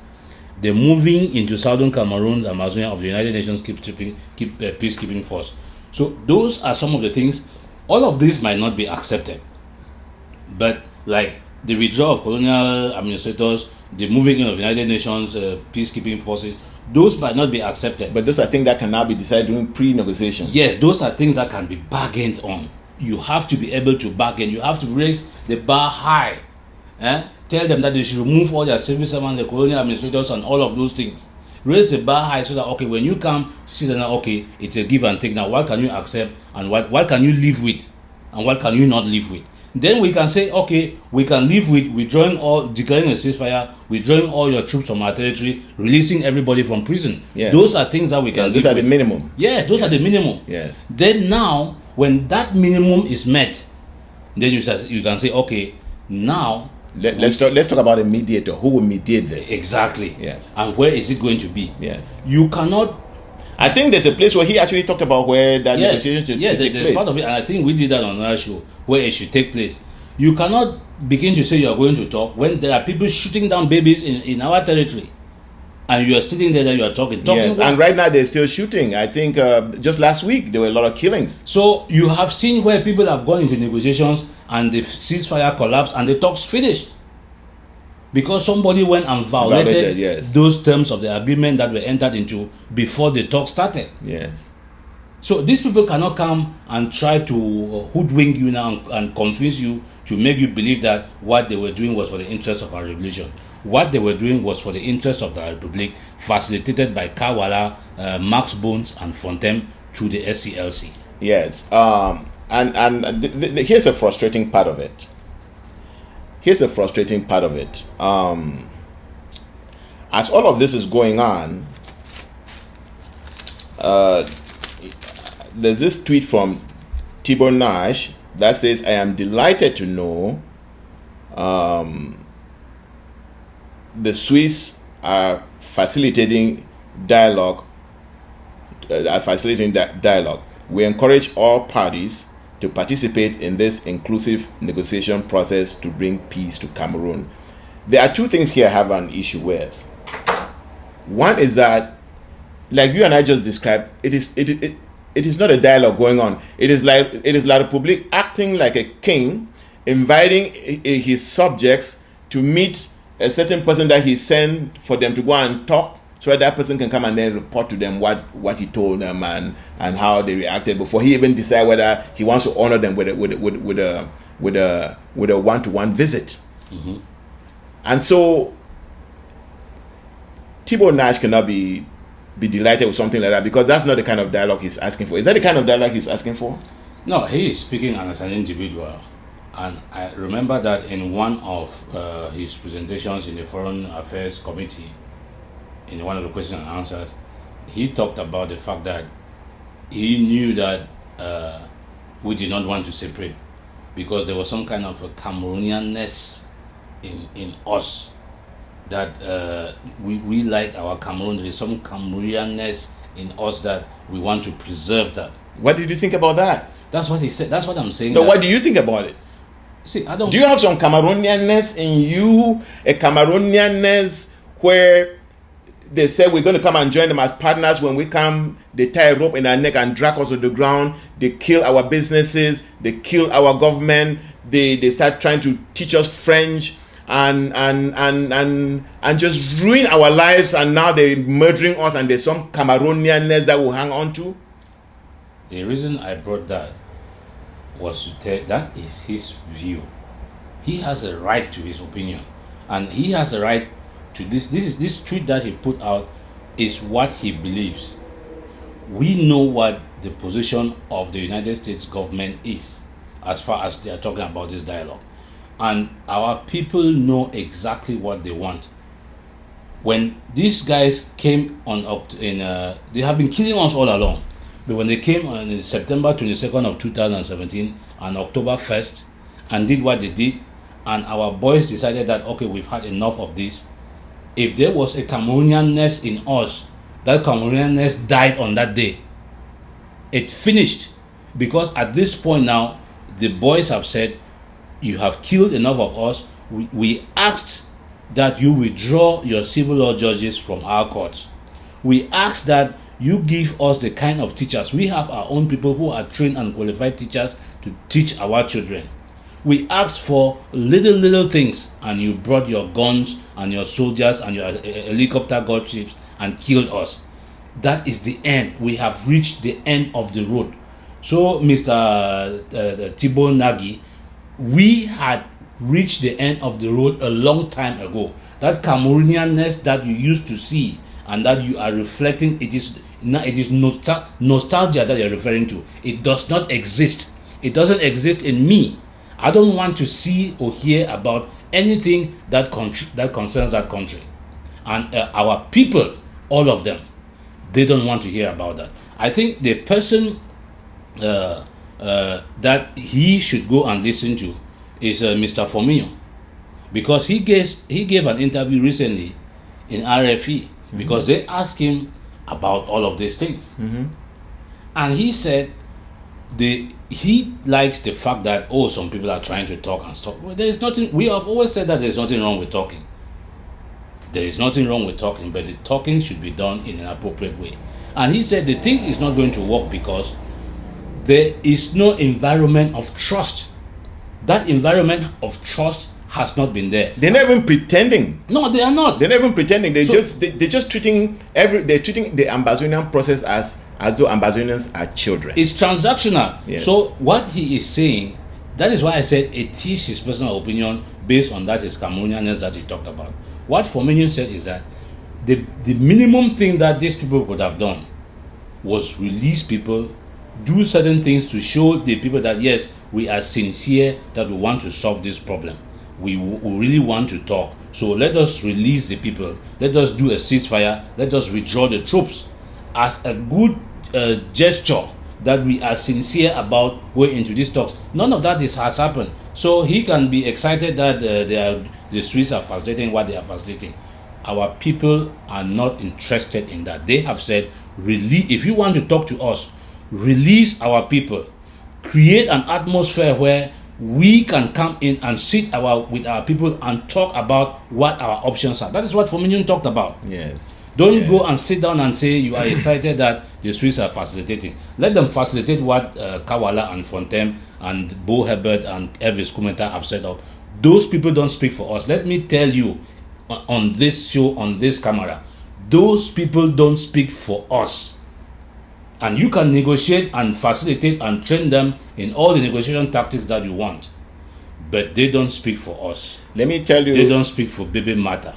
The moving into southern Cameroon, Amazonia of the United Nations peacekeeping force. So those are some of the things. All of these might not be accepted, but like the withdrawal of colonial administrators, the moving in of United Nations peacekeeping forces, those might not be accepted. But those are things that can now be decided during pre-negotiations. Yes, those are things that can be bargained on. You have to be able to bargain. You have to raise the bar high. Tell them that they should remove all their civil servants, the colonial administrators, and all of those things. Raise the bar high so that, okay, when you come, see that, okay, it's a give and take. Now, what can you accept and what can you live with and what can you not live with? Then we can say, okay, we can live with declaring a ceasefire, withdrawing all your troops from our territory, releasing everybody from prison. Yes. Those are things that we can live with. Those are the minimum. Yes, those are the minimum. Yes. Then now, when that minimum is met, then you can say, okay, now let's talk about a mediator. Who will mediate this? Exactly. Yes. And where is it going to be? Yes. You cannot. I think there's a place where he actually talked about where that negotiation should take place. There's part of it, and I think we did that on our show where it should take place. You cannot begin to say you are going to talk when there are people shooting down babies in our territory, and you are sitting there and you are talking. Yes, and right now they're still shooting. I think just last week there were a lot of killings. So you have seen where people have gone into negotiations and the ceasefire collapsed and the talks finished because somebody went and violated those terms of the agreement that were entered into before the talk started. Yes. So these people cannot come and try to hoodwink you now and convince you to make you believe that what they were doing was for the interest of our revolution. What they were doing was for the interest of the Republic, facilitated by Kawala, Max Bones, and Fontem through the SCLC. Yes. Here's a frustrating part of it. As all of this is going on, there's this tweet from Tibor Nash that says, I am delighted to know the Swiss are facilitating dialogue. We encourage all parties to participate in this inclusive negotiation process to bring peace to Cameroon. There are two things here I have an issue with. One is that, like you and I just described, it is not a dialogue going on. It is La République acting like a king, inviting his subjects to meet a certain person that he sent for them to go and talk, so that person can come and then report to them what he told them and how they reacted before he even decide whether he wants to honor them with a one-to-one visit. Mm-hmm. And so Tibor Nash cannot be delighted with something like that because that's not the kind of dialogue he's asking for. Is that the kind of dialogue he's asking for? No, he is speaking as an individual. And I remember that in one of his presentations in the Foreign Affairs Committee, in one of the questions and answers, he talked about the fact that he knew that we did not want to separate because there was some kind of a Cameroonianness in us, that we like our Cameroon. There is some Cameroonianness in us that we want to preserve that. What did you think about that? That's what he said. That's what I'm saying. No, what do you think about it? See, I don't. Do you have some Cameroonianness in you? A Cameroonianness where they say we're going to come and join them as partners. When we come, they tie a rope in our neck and drag us to the ground. They kill our businesses. They kill our government. They start trying to teach us French and just ruin our lives. And now they're murdering us. And there's some Cameroonianness that we'll hang on to. The reason I brought that was to tell that is his view. He has a right to his opinion, and he has a right to this tweet that he put out is what he believes. We know what the position of the United States government is as far as they are talking about this dialogue, and our people know exactly what they want. When these guys came they have been killing us all along. But when they came on September 22nd of 2017 and October 1st and did what they did, and our boys decided that, okay, we've had enough of this. If there was a Cameroonianness in us, that Cameroonianness died on that day. It finished. because at this point now, the boys have said, you have killed enough of us. We asked that you withdraw your civil law judges from our courts. We ask that you give us the kind of teachers. We have our own people who are trained and qualified teachers to teach our children. We asked for little things, and you brought your guns and your soldiers and your helicopter gunships and killed us. That is the end. We have reached the end of the road. So, Mr. Thibault Nagy, we had reached the end of the road a long time ago. That Cameroonianness that you used to see and that you are reflecting, it is nostalgia that you're referring to. It does not exist. It doesn't exist in me. I don't want to see or hear about anything that concerns that country. And our people, all of them, they don't want to hear about that. I think the person that he should go and listen to is Mr. Firmino, because he gave an interview recently in RFE, because they asked him about all of these things, and he said he likes the fact that some people are trying to talk and stuff. Well, there is nothing. We have always said that there's nothing wrong with talking. There is nothing wrong with talking, but the talking should be done in an appropriate way. And he said the thing is not going to work because there is no environment of trust. That environment of trust has not been there. They're not even pretending. No, they are not. They're not even pretending. They're just treating the Ambazonian process as though Ambazonians are children. It's transactional. Yes. So what he is saying, that is why I said it is his personal opinion based on that his Cameroonianness that he talked about. What Firmino said is that the minimum thing that these people could have done was release people, do certain things to show the people that yes, we are sincere, that we want to solve this problem. We really want to talk. So let us release the people. Let us do a ceasefire. Let us withdraw the troops as a good gesture that we are sincere about going into these talks. None of that has happened. So he can be excited that the Swiss are facilitating what they are facilitating. Our people are not interested in that. They have said, if you want to talk to us, release our people. Create an atmosphere where we can come in and sit with our people and talk about what our options are. That is what Firmino talked about. Yes. Don't go and sit down and say you are excited that the Swiss are facilitating. Let them facilitate what Kawala and Fontaine and Bo Herbert and Elvis Kumeta have set up. Those people don't speak for us. Let me tell you on this show, on this camera, those people don't speak for us. And you can negotiate and facilitate and train them in all the negotiation tactics that you want. But they don't speak for us. Let me tell you. They don't speak for Baby Mata.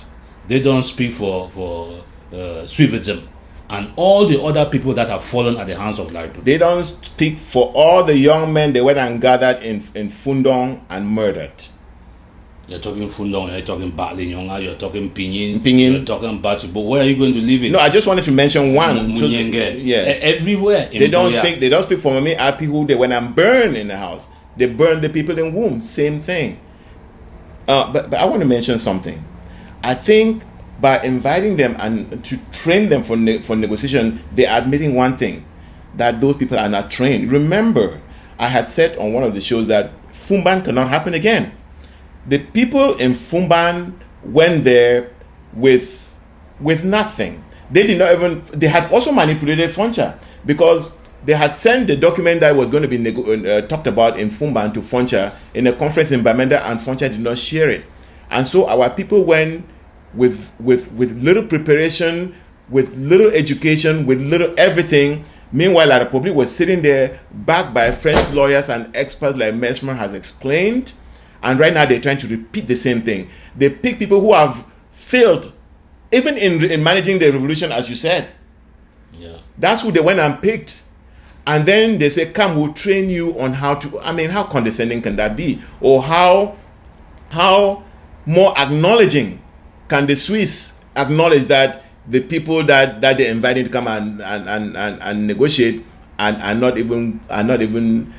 They don't speak for Swividzim and all the other people that have fallen at the hands of Larry. They don't speak for all the young men they went and gathered in Fundong and murdered. You're talking Fundong, you're talking Batlinyonga, you're talking Pinyin, Pinyin. You're talking Bachi, but where are you going to live in? No, I just wanted to mention one. Yes. Everywhere. They don't speak for Mami Api who they went and burned in the house. They burned the people in womb. Same thing. But I want to mention something. I think by inviting them and to train them for negotiation, they are admitting one thing, that those people are not trained. Remember, I had said on one of the shows that Fumban cannot happen again. The people in Fumban went there with nothing. They did not even. They had also manipulated Foncha because they had sent the document that was going to be talked about in Fumban to Foncha in a conference in Bamenda, and Foncha did not share it. And so our people went with little preparation, with little education, with little everything. Meanwhile, La Republique was sitting there, backed by French lawyers and experts like Mesmer has explained. And right now they're trying to repeat the same thing. They pick people who have failed, even in managing the revolution, as you said. Yeah. That's who they went and picked. And then they say, come, we'll train you on how to... I mean, how condescending can that be? Or how more acknowledging can the Swiss acknowledge that the people that they invited to come and negotiate are not even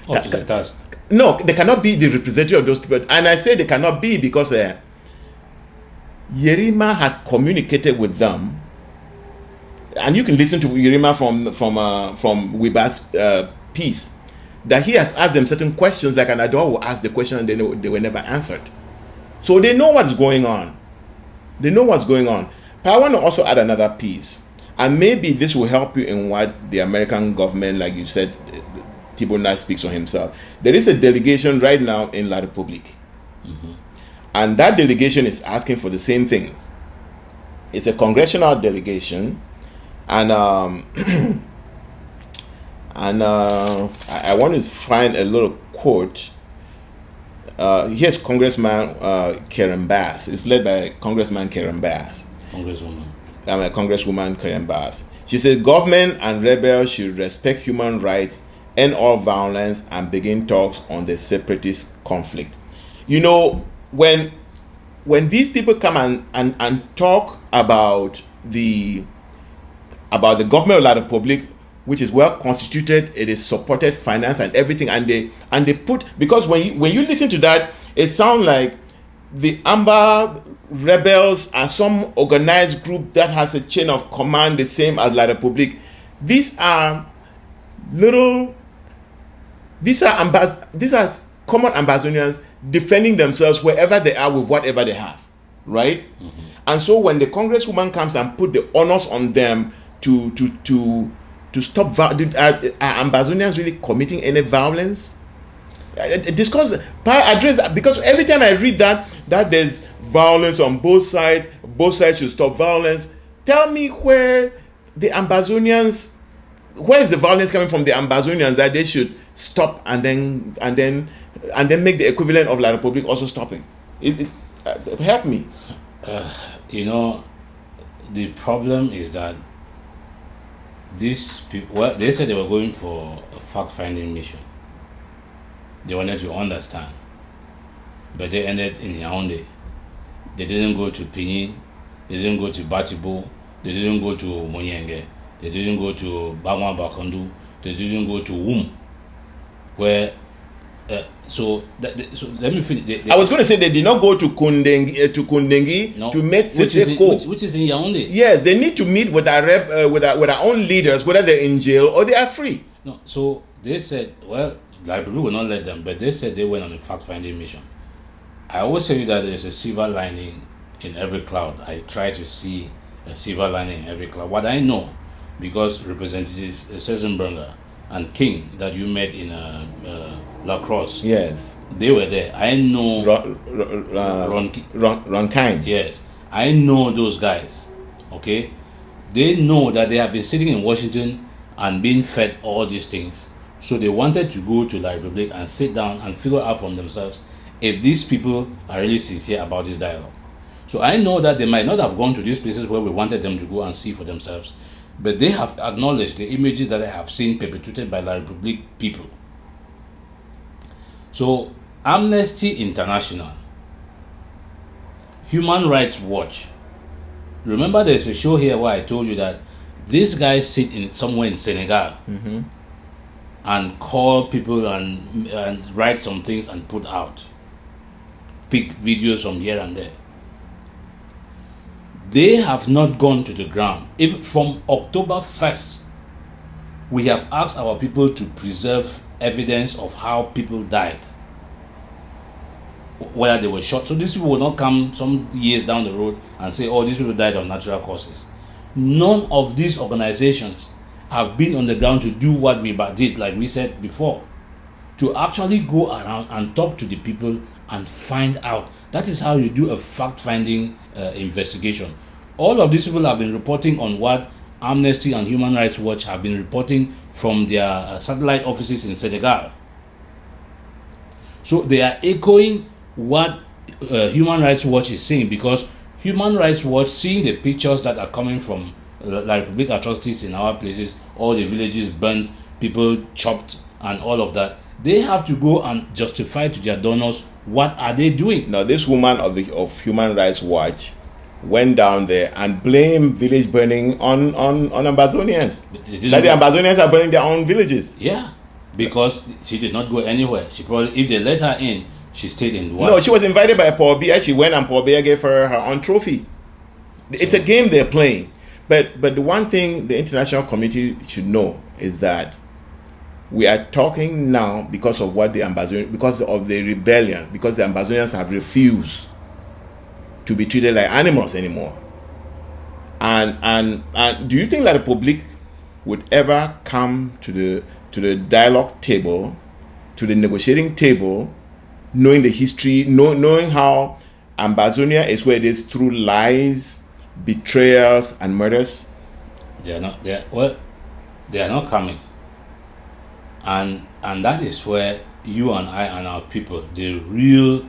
up to the task. No, they cannot be the representative of those people. And I say they cannot be because Yerima had communicated with them. And you can listen to Yerima from Weeba's piece. that he has asked them certain questions, like an adult will ask the question and they were never answered. So they know what's going on. They know what's going on. But I want to also add another piece. And maybe this will help you in what the American government, like you said, Thibault Nash speaks for himself. There is a delegation right now in La Republique. Mm-hmm. And that delegation is asking for the same thing. It's a congressional delegation. And I want to find a little quote. Here's Congressman Karen Bass. It's led by Congressman Karen Bass. Congresswoman Karen Bass. She said, government and rebels should respect human rights, end all violence, and begin talks on the separatist conflict. You know, when these people come and talk about the government of La Republique, which is well constituted, it is supported, financed, and everything, and they put, because when you listen to that, it sounds like the Amber rebels are some organized group that has a chain of command the same as La Republique. These are common Ambazonians defending themselves wherever they are with whatever they have, right? Mm-hmm. And so when the congresswoman comes and put the onus on them to stop, are Ambazonians really committing any violence? Address that, because every time I read that there's violence on both sides should stop violence. Tell me where the Ambazonians, where is the violence coming from the Ambazonians that they should stop and then make the equivalent of La Republique also stopping? Help me. You know, the problem is that these people, well, they said they were going for a fact-finding mission. They wanted to understand, but they ended in Yaoundé. They didn't go to Pini, they didn't go to Batibo, they didn't go to Moyenge, they didn't go to Bangwa Bakondu, they didn't go to Wum, where. So let me finish. I was going to say they did not go to Kundengi no, to meet Siseko, which is in Yaoundé. Yes, they need to meet with our own leaders, whether they're in jail or they are free. No, so they said, well, like people will not let them, but they said they went on a fact-finding mission. I always tell you that there's a silver lining in every cloud. I try to see a silver lining in every cloud. What I know, because Representatives Sessenberger and King that you met in La Crosse, yes, they were there. I know Ronkind. Yes, I know those guys. Okay, they know that they have been sitting in Washington and being fed all these things. So they wanted to go to La Republique and sit down and figure out from themselves if these people are really sincere about this dialogue. So I know that they might not have gone to these places where we wanted them to go and see for themselves, but they have acknowledged the images that they have seen perpetuated by La Republique people. So Amnesty International, Human Rights Watch. Remember, there's a show here where I told you that these guys sit in somewhere in Senegal. Mm-hmm. And call people and write some things and put out. Pick videos from here and there. They have not gone to the ground. If from October 1st, we have asked our people to preserve evidence of how people died, whether they were shot. So these people will not come some years down the road and say, oh, these people died of natural causes. None of these organizations have been on the ground to do what Wirba did, like we said before, to actually go around and talk to the people and find out. That is how you do a fact-finding investigation. All of these people have been reporting on what Amnesty and Human Rights Watch have been reporting from their satellite offices in Senegal. So they are echoing what Human Rights Watch is saying, because Human Rights Watch, seeing the pictures that are coming from like big atrocities in our places, all the villages burnt, people chopped, and all of that, they have to go and justify to their donors what are they doing. Now, this woman of Human Rights Watch went down there and blamed village burning on Ambazonians. That the Ambazonians are burning their own villages. Yeah, because she did not go anywhere. She probably, if they let her in, she stayed in what? No, she was invited by Paul Biya. She went and Paul Biya gave her own trophy. It's a game they're playing. But the one thing the international community should know is that We are talking now because of what the Ambazonians, because of the rebellion, because the Ambazonians have refused to be treated like animals anymore. And do you think that the public would ever come to the dialogue table, to the negotiating table, knowing the history, knowing how Ambazonia is where it is through lies, betrayals, and murders? They are not. They are not coming. And that is where you and I and our people, the real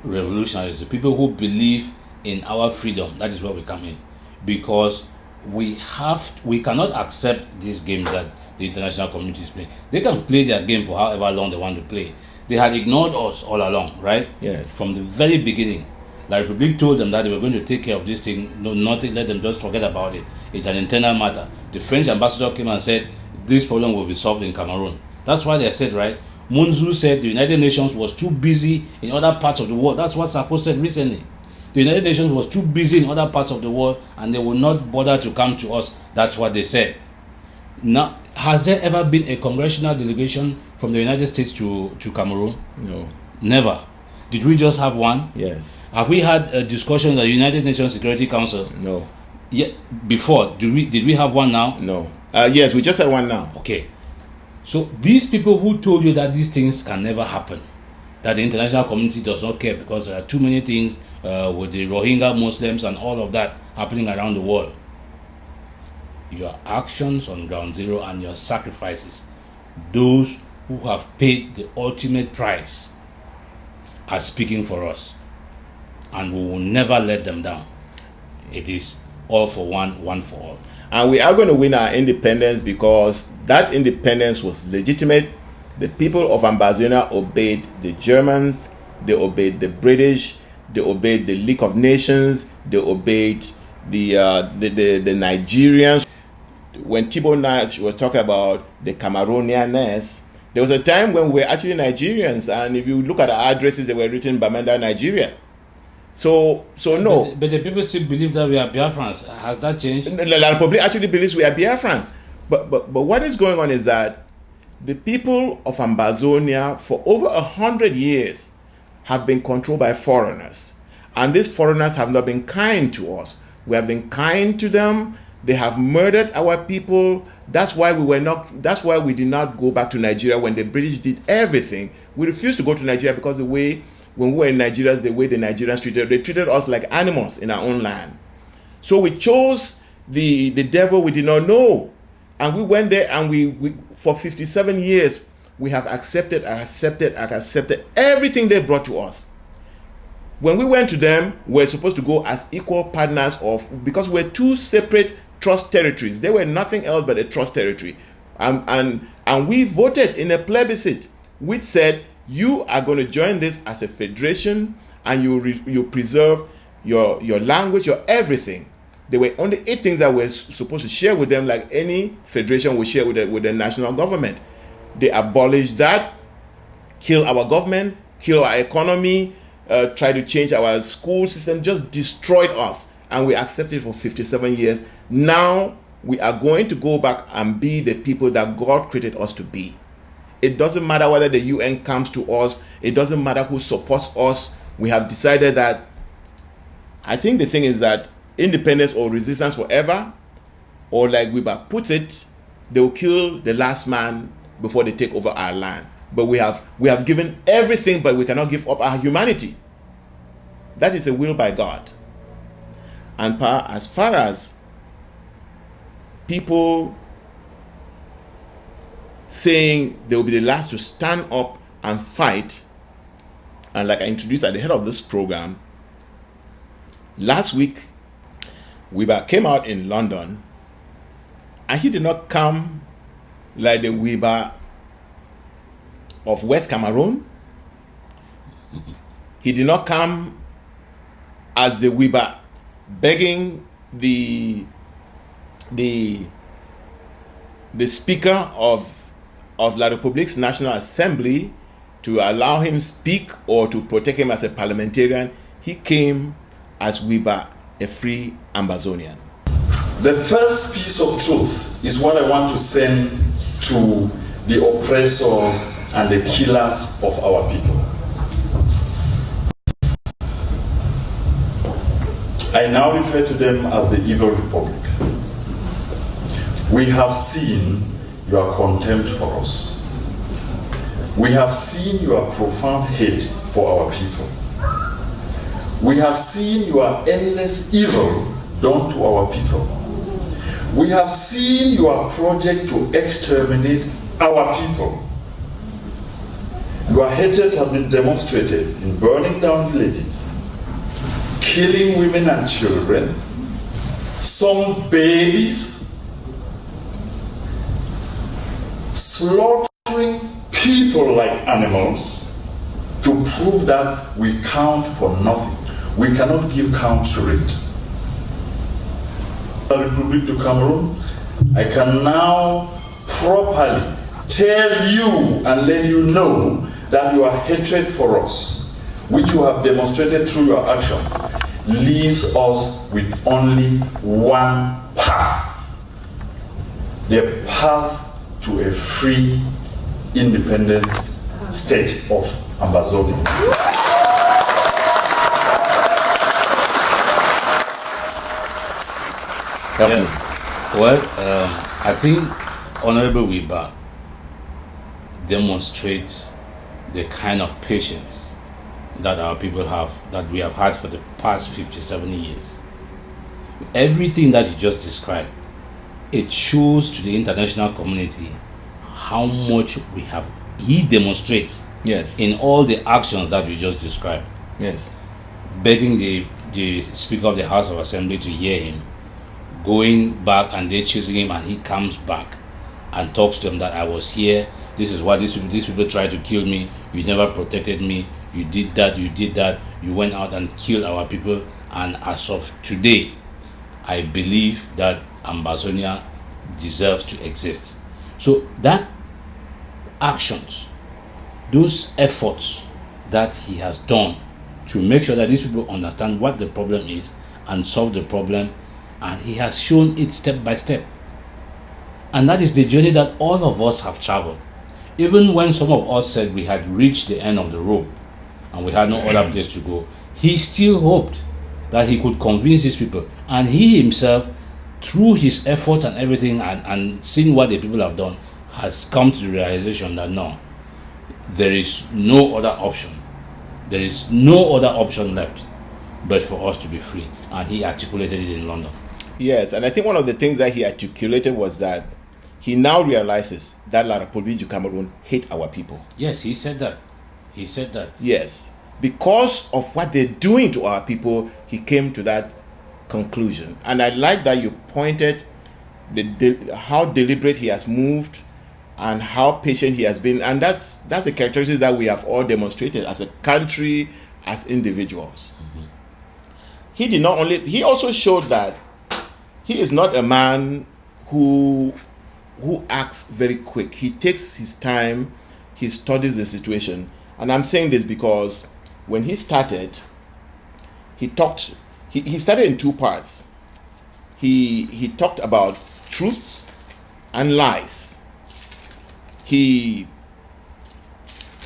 revolutionaries, the people who believe in our freedom, that is where we come in. Because we cannot accept these games that the international community is playing. They can play their game for however long they want to play. They had ignored us all along, right? Yes. From the very beginning. La Republic told them that they were going to take care of this thing. No, nothing, let them just forget about it. It's an internal matter. The French ambassador came and said, this problem will be solved in Cameroon. That's why they said, right? Munzu said the United Nations was too busy in other parts of the world. That's what Sarko said recently. The United Nations was too busy in other parts of the world and they would not bother to come to us. That's what they said. Now, has there ever been a congressional delegation from the United States to Cameroon? No. Never. Did we just have one? Yes. Have we had a discussion at the United Nations Security Council? No. Yeah. Before, did we have one now? No. Yes, we just had one now. Okay. So these people who told you that these things can never happen, that the international community does not care because there are too many things with the Rohingya Muslims and all of that happening around the world. Your actions on ground zero and your sacrifices, those who have paid the ultimate price, are speaking for us. And we will never let them down. It is all for one, one for all. And we are going to win our independence because that independence was legitimate. The people of Ambazonia obeyed the Germans, they obeyed the British, they obeyed the League of Nations, they obeyed the Nigerians. When Thibault Nash was talking about the Cameroonianness, there was a time when we were actually Nigerians, and if you look at our addresses, they were written Bamenda, Nigeria. So no. But the people still believe that we are Biafrans. Has that changed? The Republic actually believes we are Biafrans. But what is going on is that the people of Ambazonia for over 100 years have been controlled by foreigners. And these foreigners have not been kind to us. We have been kind to them. They have murdered our people. That's why we did not go back to Nigeria when the British did everything. We refused to go to Nigeria because when we were in Nigeria, the way the Nigerians they treated us like animals in our own land. So we chose the devil we did not know. And we went there and we for 57 years, we have accepted everything they brought to us. When we went to them, we were supposed to go as equal partners because we're two separate trust territories. They were nothing else but a trust territory. And we voted in a plebiscite which said, you are going to join this as a federation and you preserve your language, your everything. There were only 8 things that we're supposed to share with them, like any federation would share with the national government. They abolished that, kill our government, kill our economy, try to change our school system, just destroyed us. And we accepted for 57 years. Now we are going to go back and be the people that God created us to be. It doesn't matter whether the UN comes to us. It doesn't matter who supports us. We have decided that, I think the thing is that independence or resistance forever, or like Weeba puts it, they will kill the last man before they take over our land. But we have given everything, but we cannot give up our humanity. That is a will by God. And as far as people saying they will be the last to stand up and fight, and like I introduced at the head of this program, last week, Weeba came out in London, and he did not come like the Weeba of West Cameroon. He did not come as the Weeba begging the speaker of La République's National Assembly to allow him speak or to protect him as a parliamentarian. He came as Weeba, a free Ambazonian. The first piece of truth is what I want to send to the oppressors, and the killers of our people. I now refer to them as the evil republic. We have seen your contempt for us. We have seen your profound hate for our people. We have seen your endless evil done to our people. We have seen your project to exterminate our people. Your hatred has been demonstrated in burning down villages, killing women and children, some babies, slaughtering people like animals to prove that we count for nothing. We cannot give count to it. The Republic to Cameroon, I can now properly tell you and let you know that your hatred for us, which you have demonstrated through your actions, leaves us with only one path. The path to a free, independent state of Ambazonia. Well, I think Honourable Weeba demonstrates the kind of patience that our people have, that we have had for the past 57 years. Everything that you just described, it shows to the international community how much he demonstrates, yes, in all the actions that we just described. Yes. Begging the Speaker of the House of Assembly to hear him, going back and they're chasing him, and he comes back and talks to them that I was here, this is why these people tried to kill me, you never protected me, you did that, you went out and killed our people, and as of today, I believe that Ambazonia deserves to exist. So that actions, those efforts that he has done to make sure that these people understand what the problem is and solve the problem, and he has shown it step by step. And that is the journey that all of us have traveled. Even when some of us said we had reached the end of the rope and we had no other place to go, he still hoped that he could convince these people. And he himself, through his efforts and everything, and seeing what the people have done, has come to the realization that no, there is no other option. There is no other option left but for us to be free. And he articulated it in London. Yes, and I think one of the things that he articulated was that he now realizes that La République du Cameroun hate our people. Yes, he said that. He said that. Yes. Because of what they're doing to our people, he came to that conclusion. And I like that you pointed how deliberate he has moved and how patient he has been. And that's a characteristic that we have all demonstrated as a country, as individuals. Mm-hmm. He also showed that he is not a man who acts very quick. He takes his time, he studies the situation. And I'm saying this because when he started, he started in two parts. He talked about truths and lies.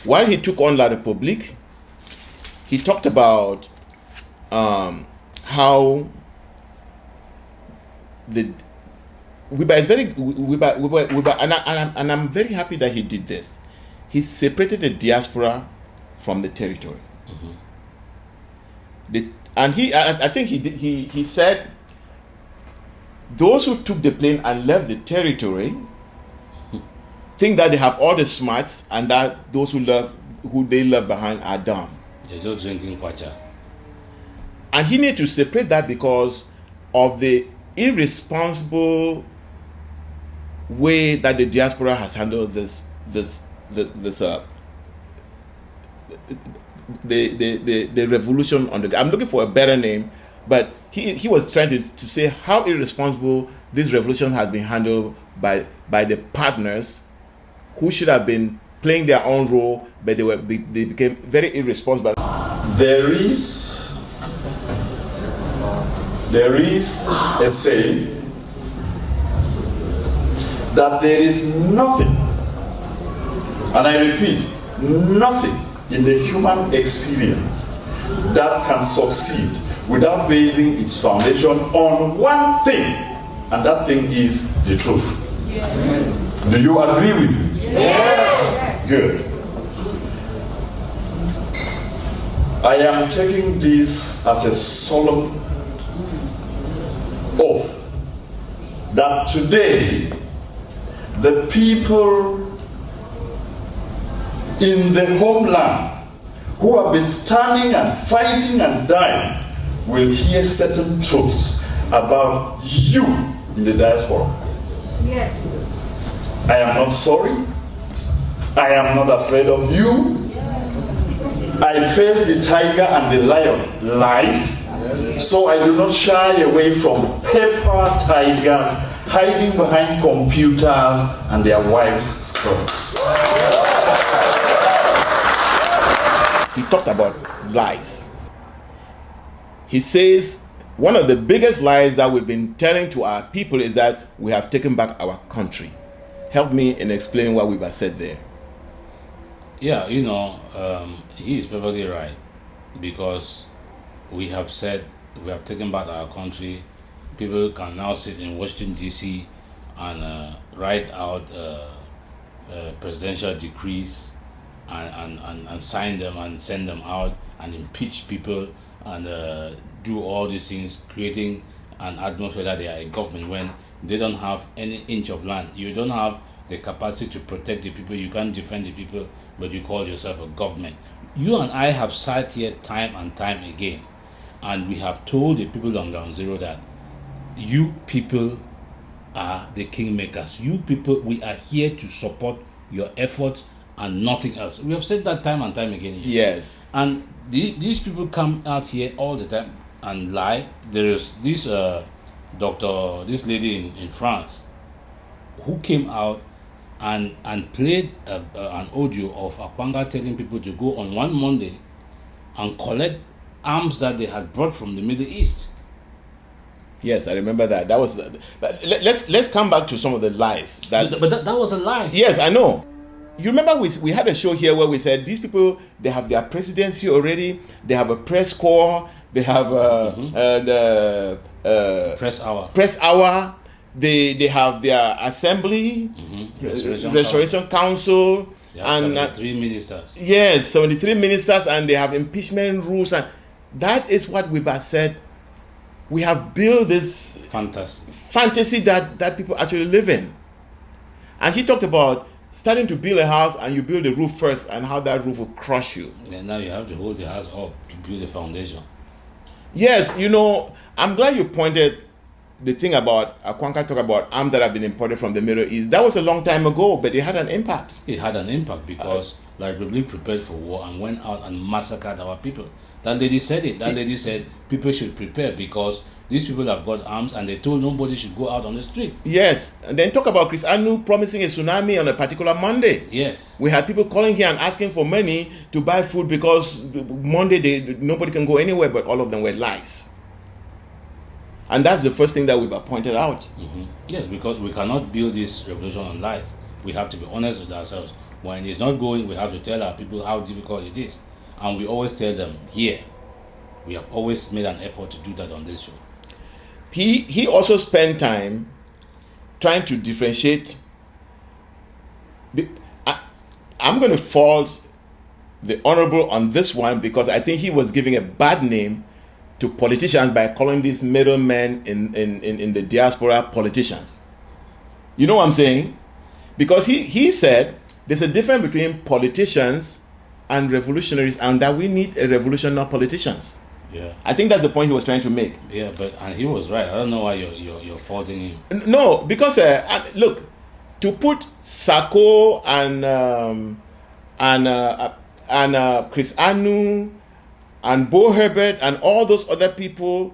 While he took on La République, he talked about how Wirba is very Wirba, and I'm very happy that he did this. He separated the diaspora from the territory. Mm-hmm. I think he said those who took the plane and left the territory think that they have all the smarts, and that those who they left behind are dumb. They're just drinking kwacha. And he needed to separate that because of the irresponsible way that the diaspora has handled the revolution on the. I'm looking for a better name, but he was trying to say how irresponsible this revolution has been handled by the partners who should have been playing their own role, but they became very irresponsible. There is a saying that there is nothing And I repeat, nothing in the human experience that can succeed without basing its foundation on one thing, and that thing is the truth. Yes. Do you agree with me? Yes. Good. I am taking this as a solemn oath that today the people in the homeland who have been standing and fighting and dying will hear certain truths about you in the diaspora. Yes. I am not sorry. I am not afraid of you. I face the tiger and the lion live, so I do not shy away from paper tigers hiding behind computers and their wives' skirts. He talked about lies. He says one of the biggest lies that we've been telling to our people is that we have taken back our country. Help me in explaining what Weeba said there. Yeah, he is perfectly right, because we have said we have taken back our country. People can now sit in Washington, D.C. and write out presidential decrees and sign them and send them out and impeach people and do all these things, creating an atmosphere that they are a government when they don't have any inch of land. You don't have the capacity to protect the people. You can't defend the people, but you call yourself a government. You and I have sat here time and time again, and we have told the people on Ground Zero that you people are the kingmakers. You people, we are here to support your efforts and nothing else. We have said that time and time again here. Yes. And these people come out here all the time and lie. There is this this lady in France who came out and played an audio of Akwanga telling people to go on one Monday and collect arms that they had brought from the Middle East. Yes, I remember that. That was. Let's come back to some of the lies. But that was a lie. Yes, I know. You remember we had a show here where we said these people, they have their presidency already. They have a press corps. They have the press hour. Press hour. They have their assembly, restoration council, and 73 ministers. Yes, 73 ministers, and they have impeachment rules, and that is what Weeba said. We have built this fantasy that people actually live in. And he talked about starting to build a house, and you build the roof first, and how that roof will crush you. And now you have to hold the house up to build the foundation. Yes, I'm glad you pointed the thing about Akwanka talk about arms that have been imported from the Middle East. That was a long time ago, but it had an impact. It had an impact because the Republic prepared for war and went out and massacred our people. That lady said it. That lady said people should prepare because these people have got arms, and they told nobody should go out on the street. Yes, and then talk about Chris Anu promising a tsunami on a particular Monday. Yes. We had people calling here and asking for money to buy food because Monday nobody can go anywhere, but all of them were lies. And that's the first thing that we've pointed out. Mm-hmm. Yes, because we cannot build this revolution on lies. We have to be honest with ourselves. When it's not going, we have to tell our people how difficult it is. And we always tell them here. We have always made an effort to do that on this show. He also spent time trying to differentiate. I'm going to fault the Honourable on this one because I think he was giving a bad name to politicians by calling these middlemen in the diaspora politicians. You know what I'm saying? Because he said there's a difference between politicians and revolutionaries, and that we need a revolution, not politicians. Yeah, I think that's the point he was trying to make. Yeah, and he was right. I don't know why you're faulting him. No, because look, to put Sako and Chris Anu and Bo Herbert and all those other people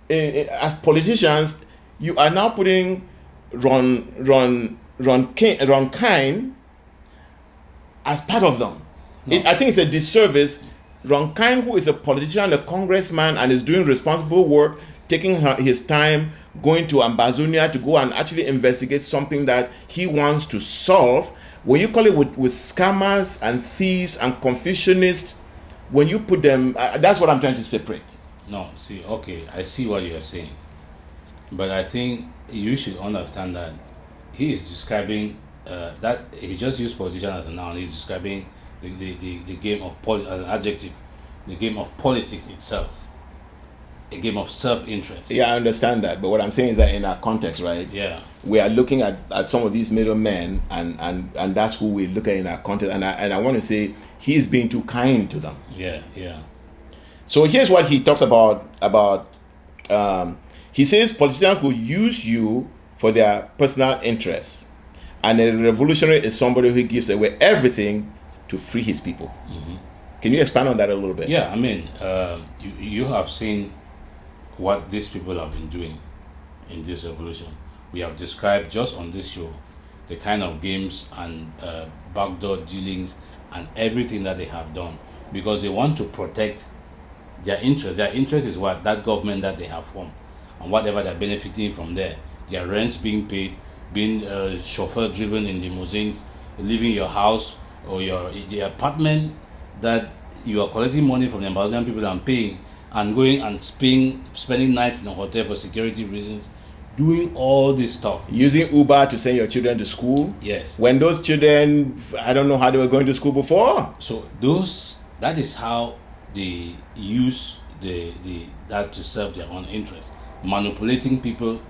as politicians, you are now putting Ron Kine as part of them. No. I think it's a disservice. Ron Kine, who is a politician, a congressman, and is doing responsible work, taking his time, going to Ambazonia to go and actually investigate something that he wants to solve, when you call it with scammers and thieves and confusionists, when you put them, that's what I'm trying to separate. No, see, okay, I see what you're saying. But I think you should understand that he is describing that he just used politician as a noun. He's describing the game of as an adjective, the game of politics itself, a game of self-interest. Yeah, I understand that. But what I'm saying is that in our context, right? Yeah. We are looking at some of these middlemen, and that's who we look at in our context. And I want to say he is being too kind to them. Yeah, yeah. So here's what he talks about. He says politicians will use you for their personal interests, and a revolutionary is somebody who gives away everything to free his people. Mm-hmm. Can you expand on that a little bit? Yeah, I mean, you have seen what these people have been doing in this revolution. We have described just on this show the kind of games and backdoor dealings and everything that they have done, because they want to protect their interest. Their interest is what? That government that they have formed, and whatever they're benefiting from there. Their rents being paid, being chauffeur driven in limousines, leaving your house or the apartment that you are collecting money from the Ambazonian people and paying, and going and spending nights in a hotel for security reasons, doing all this stuff. Using Uber to send your children to school. Yes. When those children, I don't know how they were going to school before. So that is how they use that to serve their own interest. Manipulating people,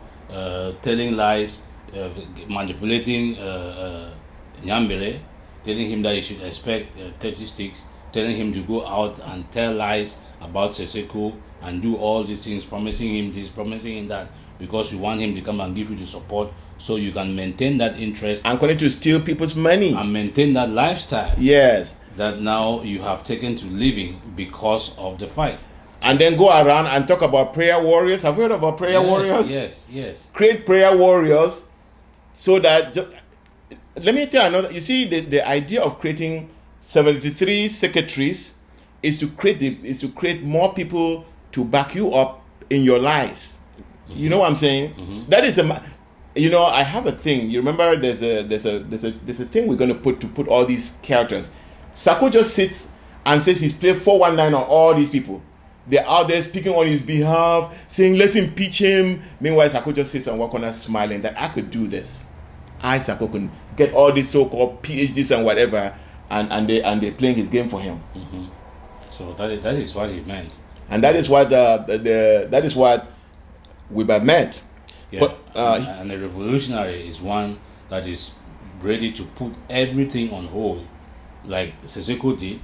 telling lies, manipulating Nyambere, telling him that he should expect 30 sticks, telling him to go out and tell lies about Seseko and do all these things, promising him this, promising him that, because you want him to come and give you the support so you can maintain that interest. And continue to steal people's money. And maintain that lifestyle. Yes. That now you have taken to living because of the fight. And then go around and talk about prayer warriors. Have you heard about prayer warriors? Yes. Create prayer warriors so that... Let me tell you another... You see, the idea of creating 73 secretaries is to create more people to back you up in your lies. Mm-hmm. You know what I'm saying? Mm-hmm. That is I have a thing. You remember there's a thing we're going to put all these characters. Sako just sits and says he's played 419 on all these people. They're out there speaking on his behalf, saying let's impeach him. Meanwhile, Sako just sits on one corner smiling that I could do this. I, Sako, can get all these so-called PhDs and whatever, and they're playing his game for him. Mm-hmm. So that is what he meant, and that is what that is what Weeba meant. Yeah, but, and a revolutionary is one that is ready to put everything on hold, like Seseko did,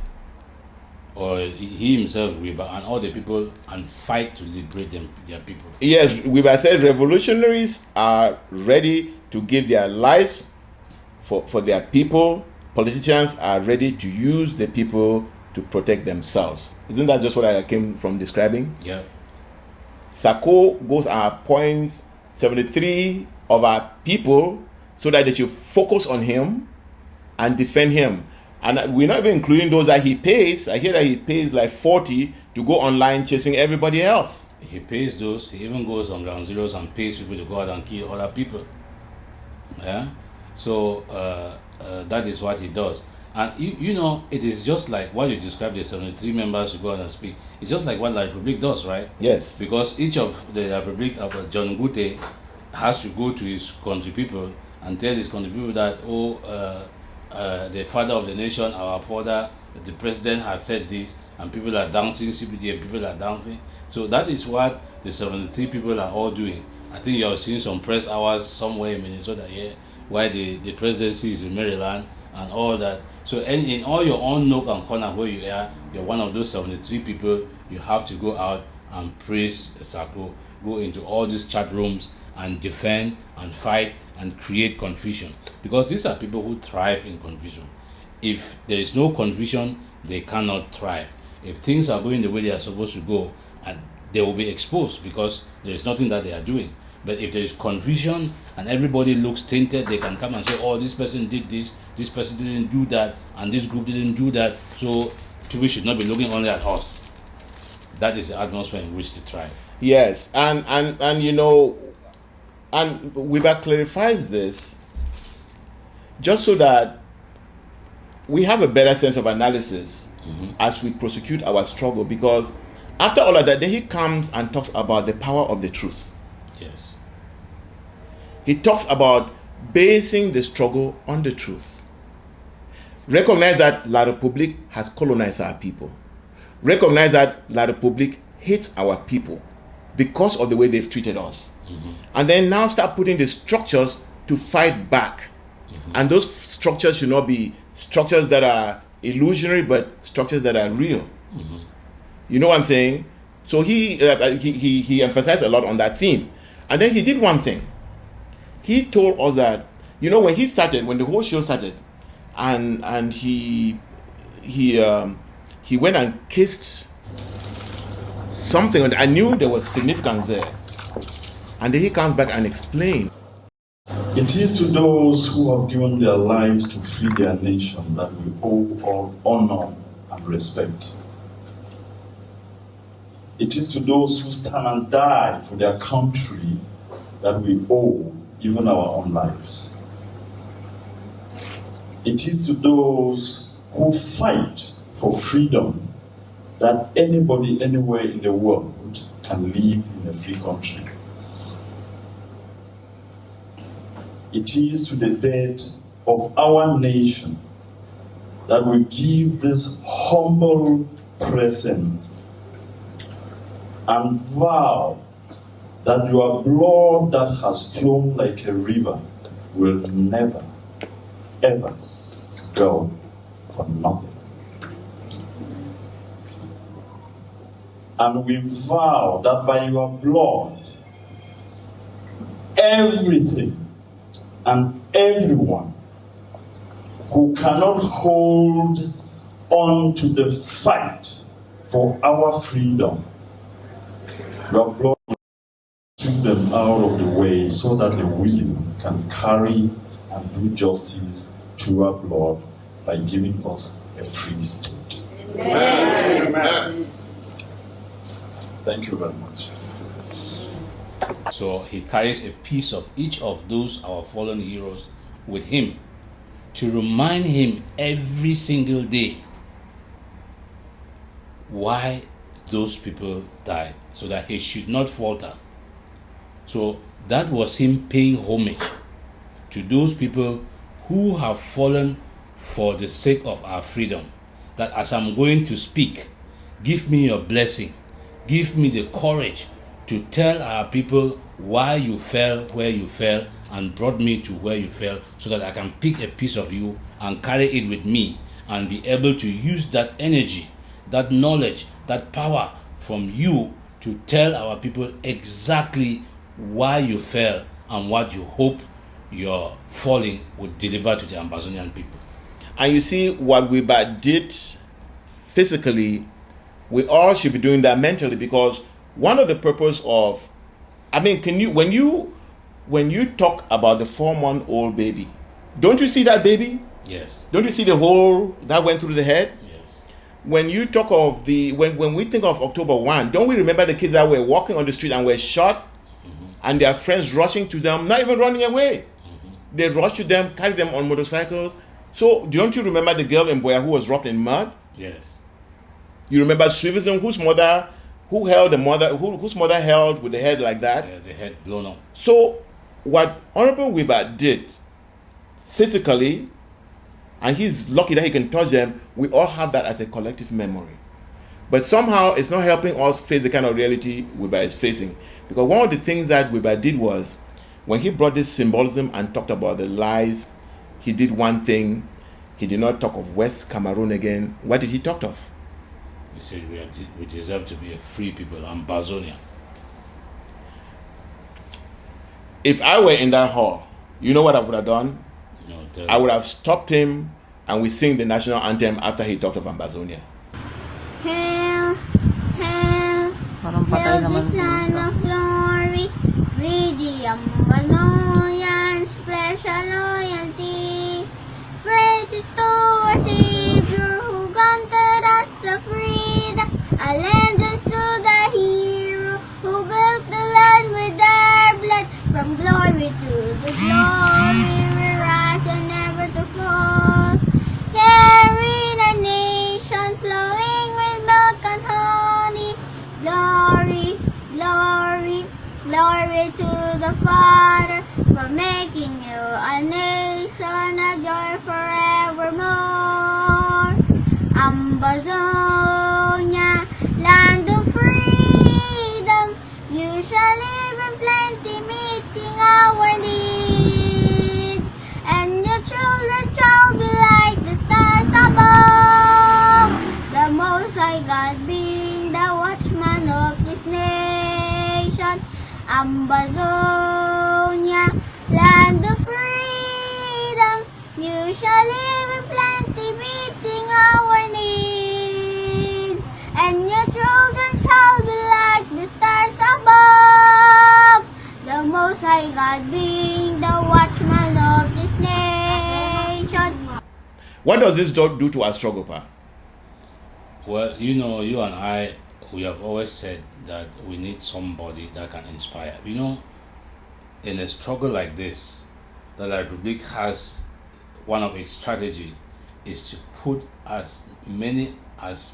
or he himself, Weeba, and all the people, and fight to liberate their people. Yes, Weeba said revolutionaries are ready to give their lives for their people. Politicians are ready to use the people to protect themselves. Isn't that just what I came from describing? Yeah. Sako goes and appoints 73 of our people so that they should focus on him and defend him. And we're not even including those that he pays. I hear that he pays like 40 to go online chasing everybody else. He pays those. He even goes on ground zeros and pays people to go out and kill other people. Yeah. So that is what he does. And it is just like what you described, the 73 members who go out and speak. It's just like what La Republique does, right? Yes. Because each of the La Republique, John Gute, has to go to his country people and tell his country people that, the father of the nation, our father, the president has said this, and people are dancing, CPD, and people are dancing. So that is what the 73 people are all doing. I think you have seen some press hours somewhere in Minnesota here, where the presidency is in Maryland and all that. So in all your own nook and corner where you are, you're one of those 73 people. You have to go out and praise Sako, go into all these chat rooms and defend and fight and create confusion, because these are people who thrive in confusion. If there is no confusion, they cannot thrive. If things are going the way they are supposed to go, and they will be exposed because there is nothing that they are doing. But if there is confusion and everybody looks tainted, they can come and say, oh, this person did this person didn't do that, and this group didn't do that, so people should not be looking only at us. That is the atmosphere in which they thrive. Yes, and Weeba clarifies this just so that we have a better sense of analysis as we prosecute our struggle, because after all of that, then he comes and talks about the power of the truth. Yes. He talks about basing the struggle on the truth. Recognize that La République has colonized our people. Recognize that La République hates our people because of the way they've treated us. And then now start putting the structures to fight back. And those structures should not be structures that are illusionary, but structures that are real. You know what I'm saying? So he emphasized a lot on that theme. And then he did one thing. He told us that, you know, when the whole show started, and he went and kissed something, and I knew there was significance there. And then he comes back and explains. It is to those who have given their lives to free their nation that we owe all honor and respect. It is to those who stand and die for their country that we owe even our own lives. It is to those who fight for freedom that anybody anywhere in the world can live in a free country. It is to the dead of our nation that we give this humble presence and vow that your blood that has flown like a river will never, ever go for nothing. And we vow that by your blood, everything and everyone who cannot hold on to the fight for our freedom, your blood took them out of the way so that the willing can carry and do justice to our blood by giving us a free state. Amen. Thank you very much. So he carries a piece of each of those our fallen heroes with him to remind him every single day why those people died, so that he should not falter. So that was him paying homage to those people who have fallen for the sake of our freedom. That as I'm going to speak, give me your blessing, give me the courage to tell our people why you fell where you fell and brought me to where you fell, so that I can pick a piece of you and carry it with me and be able to use that energy, that knowledge, that power from you to tell our people exactly why you fell and what you hope your falling would deliver to the Ambazonian people. And you see what Weeba did physically, we all should be doing that mentally, because one of the purpose of, I mean, when you talk about the 4-month-old baby, don't you see that baby? Yes. Don't you see the hole that went through the head? Yes. When you talk of when we think of October 1, don't we remember the kids that were walking on the street and were shot, and their friends rushing to them, not even running away? They rushed to them, carried them on motorcycles. So don't you remember the girl in Boya who was wrapped in mud? Yes. You remember Swiveson, whose mother held with the head like that? Yeah, the head blown up. So what Honourable Weeba did physically, and he's lucky that he can touch them, we all have that as a collective memory. But somehow it's not helping us face the kind of reality Weeba is facing. Because one of the things that Weeba did was, when he brought this symbolism and talked about the lies, he did one thing. He did not talk of West Cameroon again. What did he talk of? He said we deserve to be a free people, Ambazonia. If I were in that hall, you know what I would have done? No, I would have stopped him and we sing the national anthem after he talked of Ambazonia. Hail, hail, hail this land of glory, we the Ambazonians, special loyalty. Praises to our Savior who granted us the freedom, allegiance to the hero who built the land with their blood. From glory to the glory we rise and never to fall. Hail, Father, for making you a nation, a joy forevermore. Ambazonia, land of freedom, you shall live in plenty, meeting our needs, and your children shall be like the stars above, the Most High God being the watchman of this nation. Ambazonia, land of freedom, you shall live in plenty, meeting our needs, and your children shall be like the stars above, the Most High God being the watchman of this nation. What does this do to our struggle, Pa? Well, you know, you and I, we have always said that we need somebody that can inspire. You know, in a struggle like this, the Republic has one of its strategy is to put as many as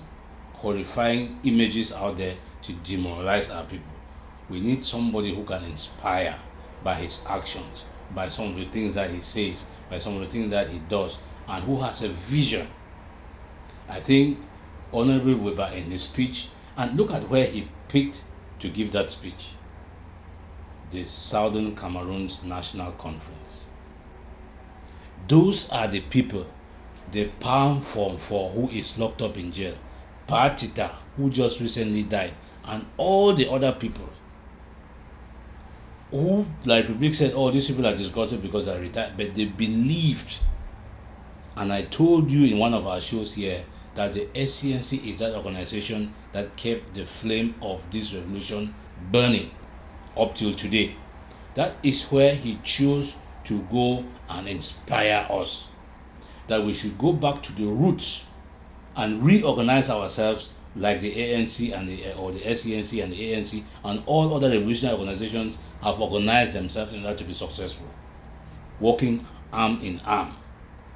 horrifying images out there to demoralize our people. We need somebody who can inspire by his actions, by some of the things that he says, by some of the things that he does, and who has a vision. I think Honourable Weeba in his speech, and look at where he picked to give that speech, the Southern Cameroon's National Conference. Those are the people, the Palm Form 4 who is locked up in jail, Patita who just recently died, and all the other people who, like Republic said, oh, these people are disgruntled because they are retired, but they believed. And I told you in one of our shows here that the SCLC is that organization that kept the flame of this revolution burning up till today. That is where he chose to go and inspire us, that we should go back to the roots and reorganize ourselves like the ANC and the SCLC and the ANC and all other revolutionary organizations have organized themselves in order to be successful, working arm in arm,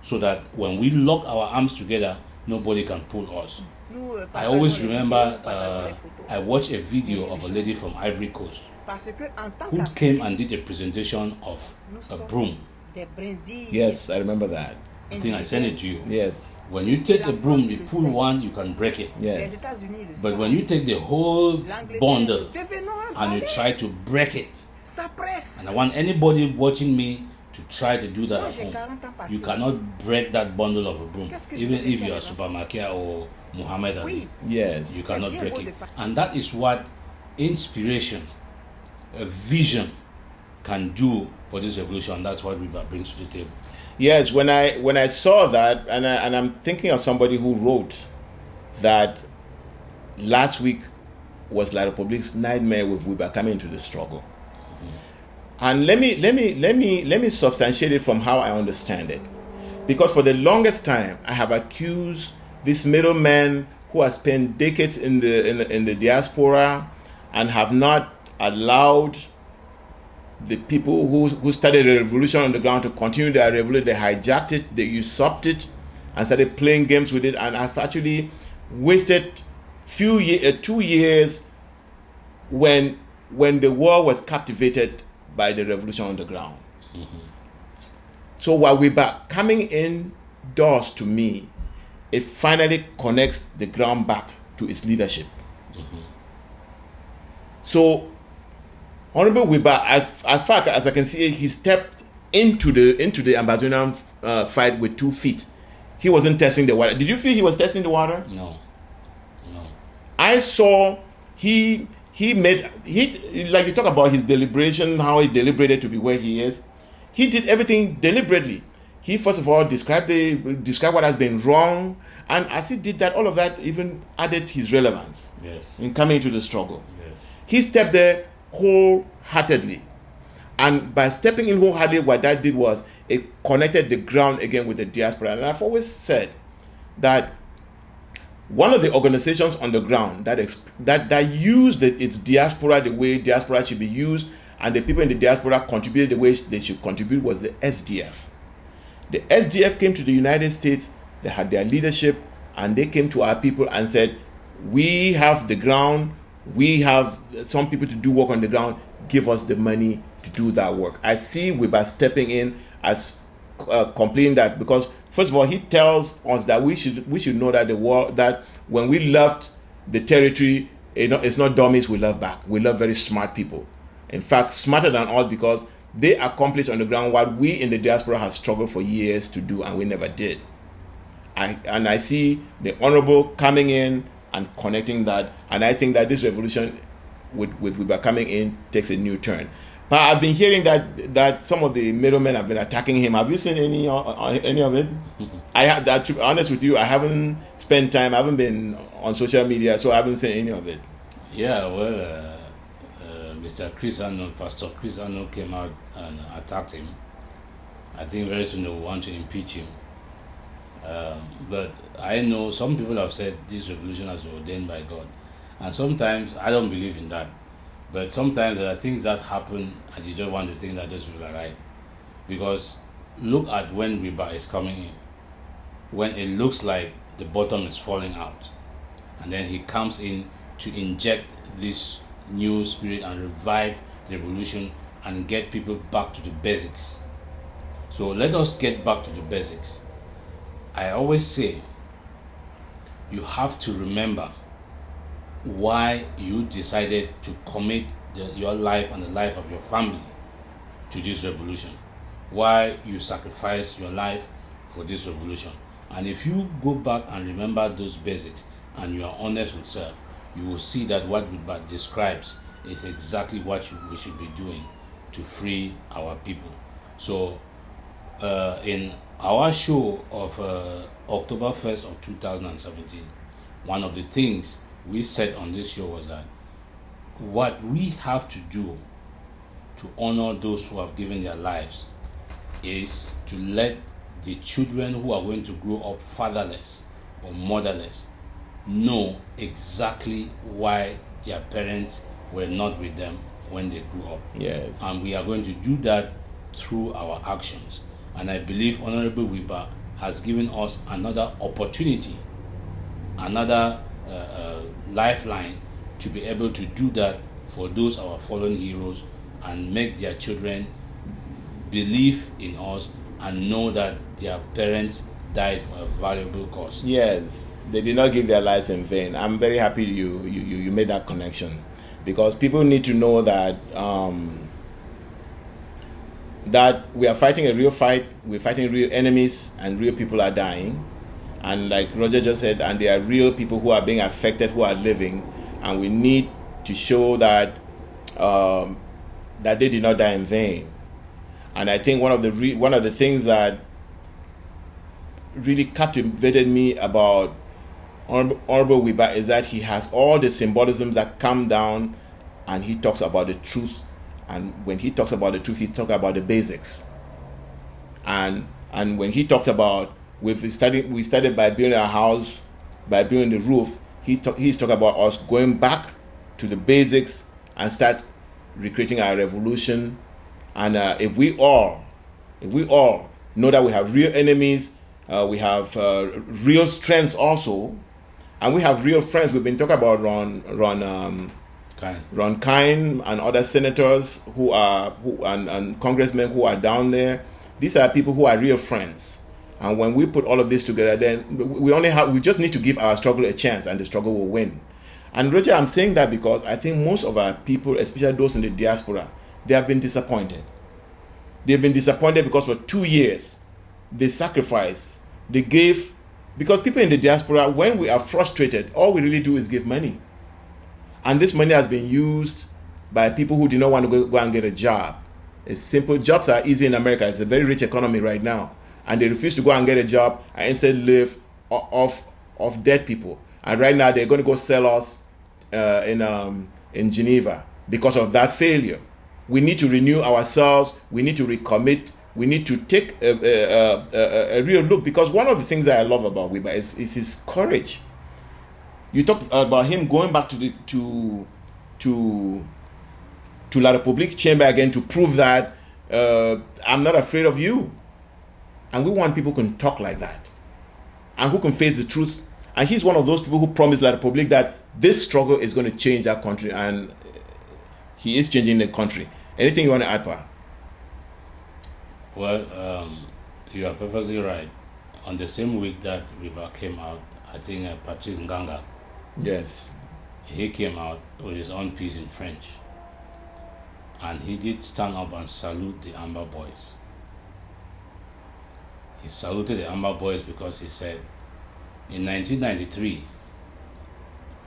so that when we lock our arms together, nobody can pull us. I always remember I watched a video of a lady from Ivory Coast who came and did a presentation of a broom. Yes, I remember that. I think I sent it to you. Yes. When you take a broom, you pull one, you can break it. Yes. But when you take the whole bundle and you try to break it, and I want anybody watching me to try to do that at home, you cannot break that bundle of a broom, even if you are Supermarket or Muhammad Ali. Yes. You cannot break it. And that is what inspiration, a vision can do for this revolution. That's what Wirba brings to the table. Yes, when I saw that, and I'm thinking of somebody who wrote that last week was La Republique's nightmare with Wirba coming into the struggle. And let me substantiate it from how I understand it, because for the longest time I have accused this middleman who has spent decades in the diaspora and have not allowed the people who started the revolution on the ground to continue their revolution. They hijacked it, they usurped it, and started playing games with it, and has actually wasted 2 years when the war was captivated by the revolution on the ground. So while we're back coming indoors, to me, it finally connects the ground back to its leadership. So Honourable Weeba, as far as I can see, he stepped into the Ambazonian fight with 2 feet. He wasn't testing the water. Did you feel he was testing the water? No. I saw he like you talk about his deliberation, how he deliberated to be where he is. He did everything deliberately. He first of all described what has been wrong, and as he did that, all of that even added his relevance in coming into the struggle. He stepped there wholeheartedly, and by stepping in wholeheartedly, what that did was it connected the ground again with the diaspora. And I've always said that one of the organizations on the ground that used its diaspora the way diaspora should be used, and the people in the diaspora contributed the way they should contribute, was the SDF. The SDF came to the United States, they had their leadership, and they came to our people and said, we have the ground, we have some people to do work on the ground, give us the money to do that work. I see Weeba stepping in as completing that, because first of all, he tells us that we should know that the world, that when we left the territory, it's not dummies we love back. We love very smart people. In fact, smarter than us, because they accomplished on the ground what we in the diaspora have struggled for years to do, and we never did. I see the Honourable coming in and connecting that, and I think that this revolution with Weeba coming in takes a new turn. But I've been hearing that some of the middlemen have been attacking him. Have you seen any of it? I have. To be honest with you, I haven't spent time. I haven't been on social media, so I haven't seen any of it. Yeah, well, Mr. Chris Arnold, Pastor Chris Arnold came out and attacked him. I think very soon they will want to impeach him. But I know some people have said this revolution has been ordained by God, and sometimes I don't believe in that. But sometimes there are things that happen and you just want to think that those people are right. Because look at when Wirba is coming in, when it looks like the bottom is falling out, and then he comes in to inject this new spirit and revive the revolution and get people back to the basics. So let us get back to the basics. I always say you have to remember why you decided to commit your life and the life of your family to this revolution, why you sacrificed your life for this revolution. And if you go back and remember those basics and you are honest with self, you will see that what Wirba describes is exactly what we should be doing to free our people. So in our show of October 1st of 2017, one of the things we said on this show was that what we have to do to honor those who have given their lives is to let the children who are going to grow up fatherless or motherless know exactly why their parents were not with them when they grew up. Yes. And we are going to do that through our actions. And I believe Honourable Weeba has given us another opportunity, another lifeline to be able to do that for those our fallen heroes and make their children believe in us and know that their parents died for a valuable cause. Yes, they did not give their lives in vain. I'm very happy you made that connection, because people need to know that that we are fighting a real fight. We're fighting real enemies, and real people are dying. And like Roger just said, and there are real people who are being affected, who are living, and we need to show that that they did not die in vain. And I think one of the things that really captivated me about Honourable Weeba is that he has all the symbolisms that come down, and he talks about the truth. And when he talks about the truth, he talks about the basics. And when he talked about we started by building a house, by building the roof. He's talking about us going back to the basics and start recreating our revolution. And if we all know that we have real enemies, we have real strengths also, and we have real friends. We've been talking about Ron Kine and other senators and congressmen who are down there. These are people who are real friends. And when we put all of this together, then we just need to give our struggle a chance, and the struggle will win. And Roger, I'm saying that because I think most of our people, especially those in the diaspora, they have been disappointed. They've been disappointed because for 2 years, they sacrificed, they gave, because people in the diaspora, when we are frustrated, all we really do is give money. And this money has been used by people who do not want to go and get a job. It's simple. Jobs are easy in America. It's a very rich economy right now. And they refuse to go and get a job and instead live off dead people. And right now they're going to go sell us in Geneva because of that failure. We need to renew ourselves. We need to recommit. We need to take a real look, because one of the things that I love about Weeba is his courage. You talked about him going back to La République chamber again to prove that I'm not afraid of you. And we want people who can talk like that and who can face the truth. And he's one of those people who promised La République that this struggle is going to change our country, and he is changing the country. Anything you want to add, Pa? Well, you are perfectly right. On the same week that Wirba came out, I think Patrice Nganga, Yes. he came out with his own piece in French. And he did stand up and salute the Amber Boys. He saluted the Amber Boys because he said, in 1993,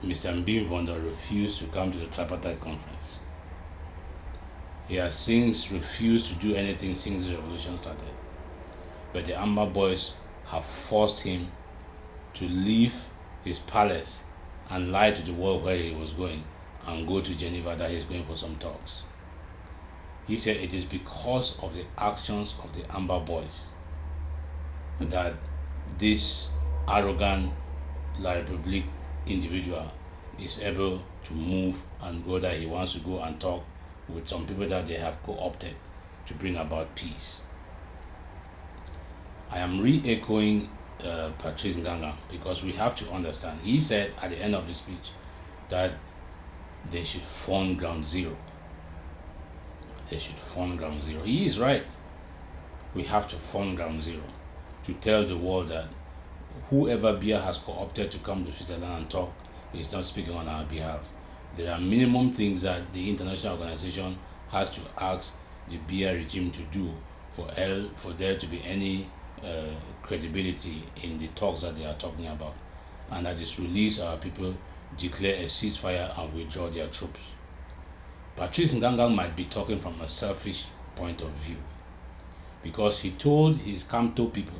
Mr. Mbimvondo refused to come to the tripartite conference. He has since refused to do anything since the revolution started. But the Amber Boys have forced him to leave his palace and lie to the world where he was going and go to Geneva that he's going for some talks. He said it is because of the actions of the Amber Boys that this arrogant La République individual is able to move and go that he wants to go and talk with some people that they have co-opted to bring about peace. I am re-echoing Patrice Nganga because we have to understand. He said at the end of the speech that they should fund ground zero. They should fund ground zero. He is right. We have to fund ground zero to tell the world that whoever Biya has co-opted to come to Switzerland and talk is not speaking on our behalf. There are minimum things that the international organization has to ask the Biya regime to do for there to be any credibility in the talks that they are talking about, and that is release our people, declare a ceasefire and withdraw their troops. Patrice Nganga might be talking from a selfish point of view because he told his Kamto people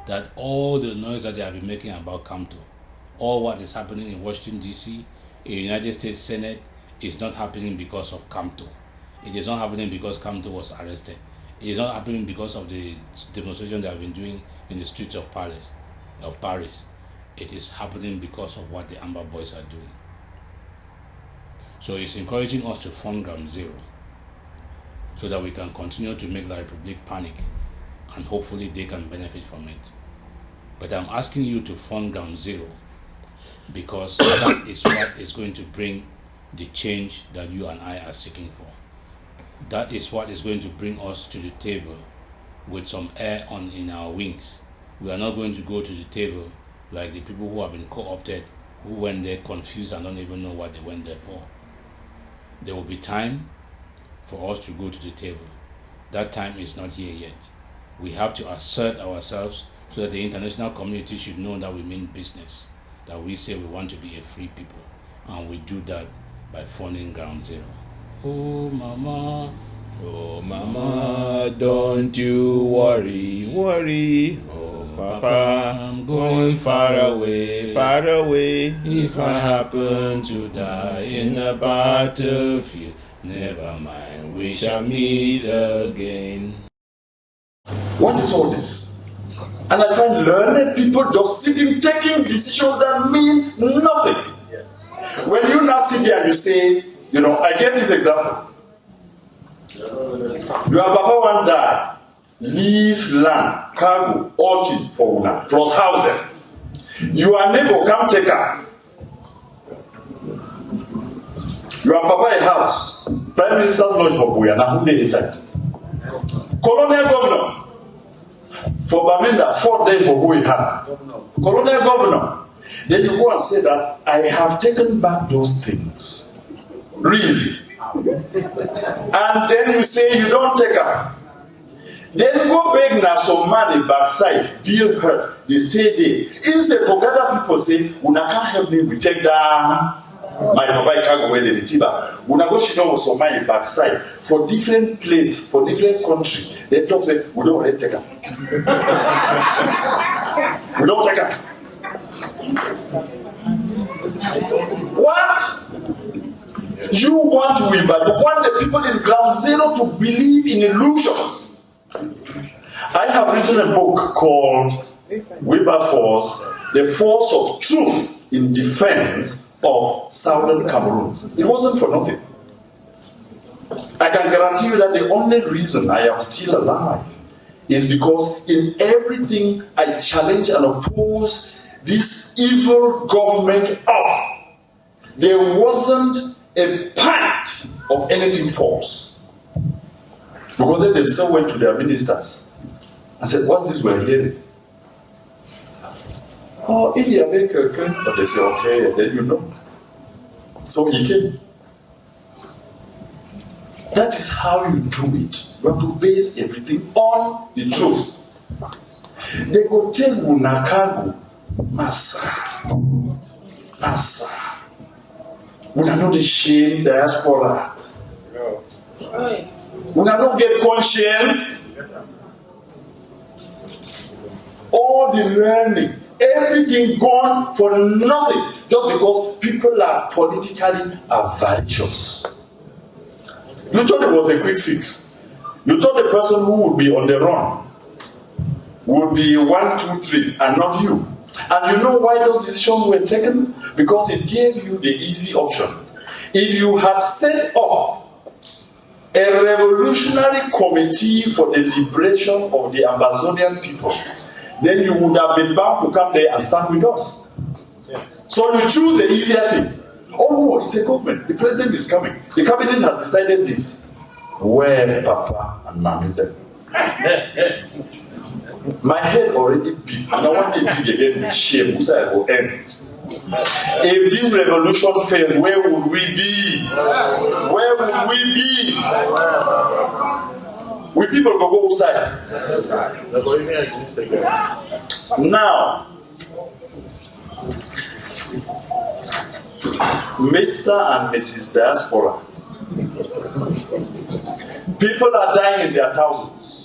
that all the noise that they have been making about Kamto, all what is happening in Washington DC, in the United States Senate, is not happening because of Kamto. It is not happening because Kamto was arrested. It is not happening because of the demonstration they have been doing in the streets of Paris. It is happening because of what the Amber Boys are doing. So it's encouraging us to fund ground zero so that we can continue to make La République panic and hopefully they can benefit from it. But I'm asking you to fund ground zero because that is what is going to bring the change that you and I are seeking for. That is what is going to bring us to the table with some air in our wings. We are not going to go to the table like the people who have been co-opted, who went there confused and don't even know what they went there for. There will be time for us to go to the table. That time is not here yet. We have to assert ourselves so that the international community should know that we mean business, that we say we want to be a free people, and we do that by funding ground zero. Oh mama, don't you worry. Oh papa, I'm going far away. If I happen to die in a battlefield, never mind, we shall meet again. What is all this? And I find learned people just sitting, taking decisions that mean nothing. When you now sit there and you say, I gave this example. Your papa one die, leave land, cargo, all thing for una, plus house them. Your neighbor come take her. Your papa a house, Prime Minister's lodge for Buya, now who they inside? Colonial governor for Bamenda, 4 days for who he had. Colonial governor. Then you go and say that I have taken back those things. Really? And then you say you don't take up. Then go beg now some money backside, build her, they stay there. Instead for other people say, Una can't help me, we take that. My papa can't go away the tiba. Una go she know some money backside for different place, for different country. They talk say, we don't want to take up. We don't take up. What? You want Weeba, you want the people in ground zero to believe in illusions. I have written a book called Weeba Force, the Force of Truth in Defense of Southern Cameroon. It wasn't for nothing. I can guarantee you that the only reason I am still alive is because in everything I challenge and oppose this evil government of, there wasn't a pint of anything false. Because they themselves went to their ministers and said, what's this we're hearing? Oh, but they say, okay, and then you know. So he came. That is how you do it. You have to base everything on the truth. They go tell Unakago, Massa. Una know the shame diaspora. Una don't get conscience. All the learning, everything gone for nothing, just because people are politically avaricious. You thought it was a quick fix. You thought the person who would be on the run would be 1, 2, 3, and not you. And you know why those decisions were taken? Because it gave you the easy option. If you had set up a revolutionary committee for the liberation of the Amazonian people, then you would have been bound to come there and stand with us. So you choose the easier thing. Oh no, it's a government. The president is coming. The cabinet has decided this. Where Papa and Mommy then? My head already big, and I want it big again with shame. Who's I will end? If this revolution fails, where would we be? Where would we be? Will people go outside? Now, Mr. and Mrs. Diaspora, people are dying in their thousands.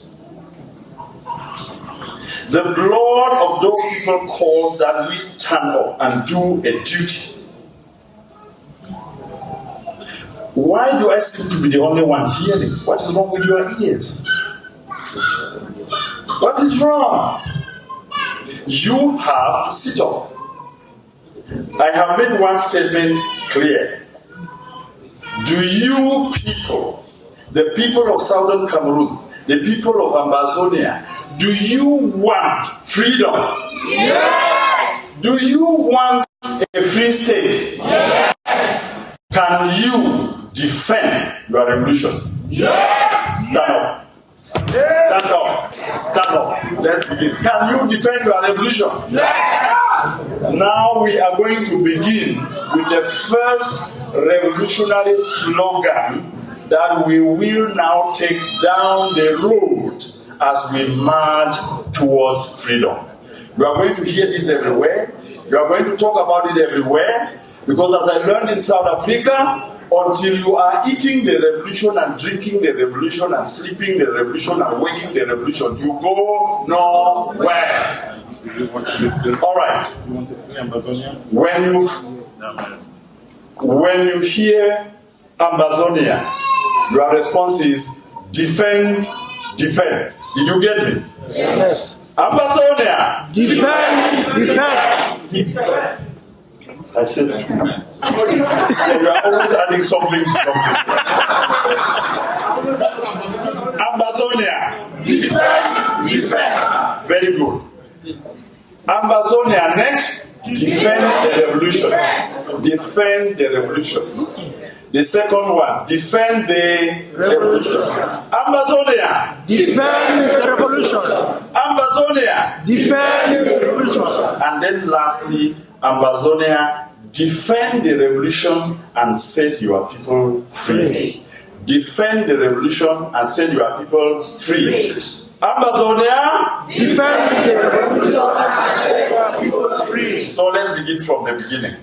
The blood of those people calls that we stand up and do a duty. Why do I seem to be the only one hearing? What is wrong with your ears? What is wrong? You have to sit up. I have made one statement clear. Do you people, the people of Southern Cameroon, the people of Amazonia, do you want freedom? Yes. Do you want a free state? Yes. Can you defend your revolution? Yes. Stand up. Stand up. Stand up. Let's begin. Can you defend your revolution? Yes. Now we are going to begin with the first revolutionary slogan that we will now take down the road as we march towards freedom. You are going to hear this everywhere. You are going to talk about it everywhere. Because as I learned in South Africa, until you are eating the revolution and drinking the revolution and sleeping the revolution and waking the revolution, you go nowhere. All right. When you hear Amazonia, your response is defend, defend. Did you get me? Yes. Amazonia. Defend, defend, defend. I said you are always adding something to something. Amazonia. Defend, defend. Very good. Amazonia next. Defend the revolution. Defend the revolution. The second one, defend the revolution. Amazonia. Defend the revolution. Amazonia. Defend the revolution. And then lastly, Amazonia, defend the revolution and set your people free. Defend the revolution and set your people free. Amazonia. Defend the revolution and set your people free. So let's begin from the beginning.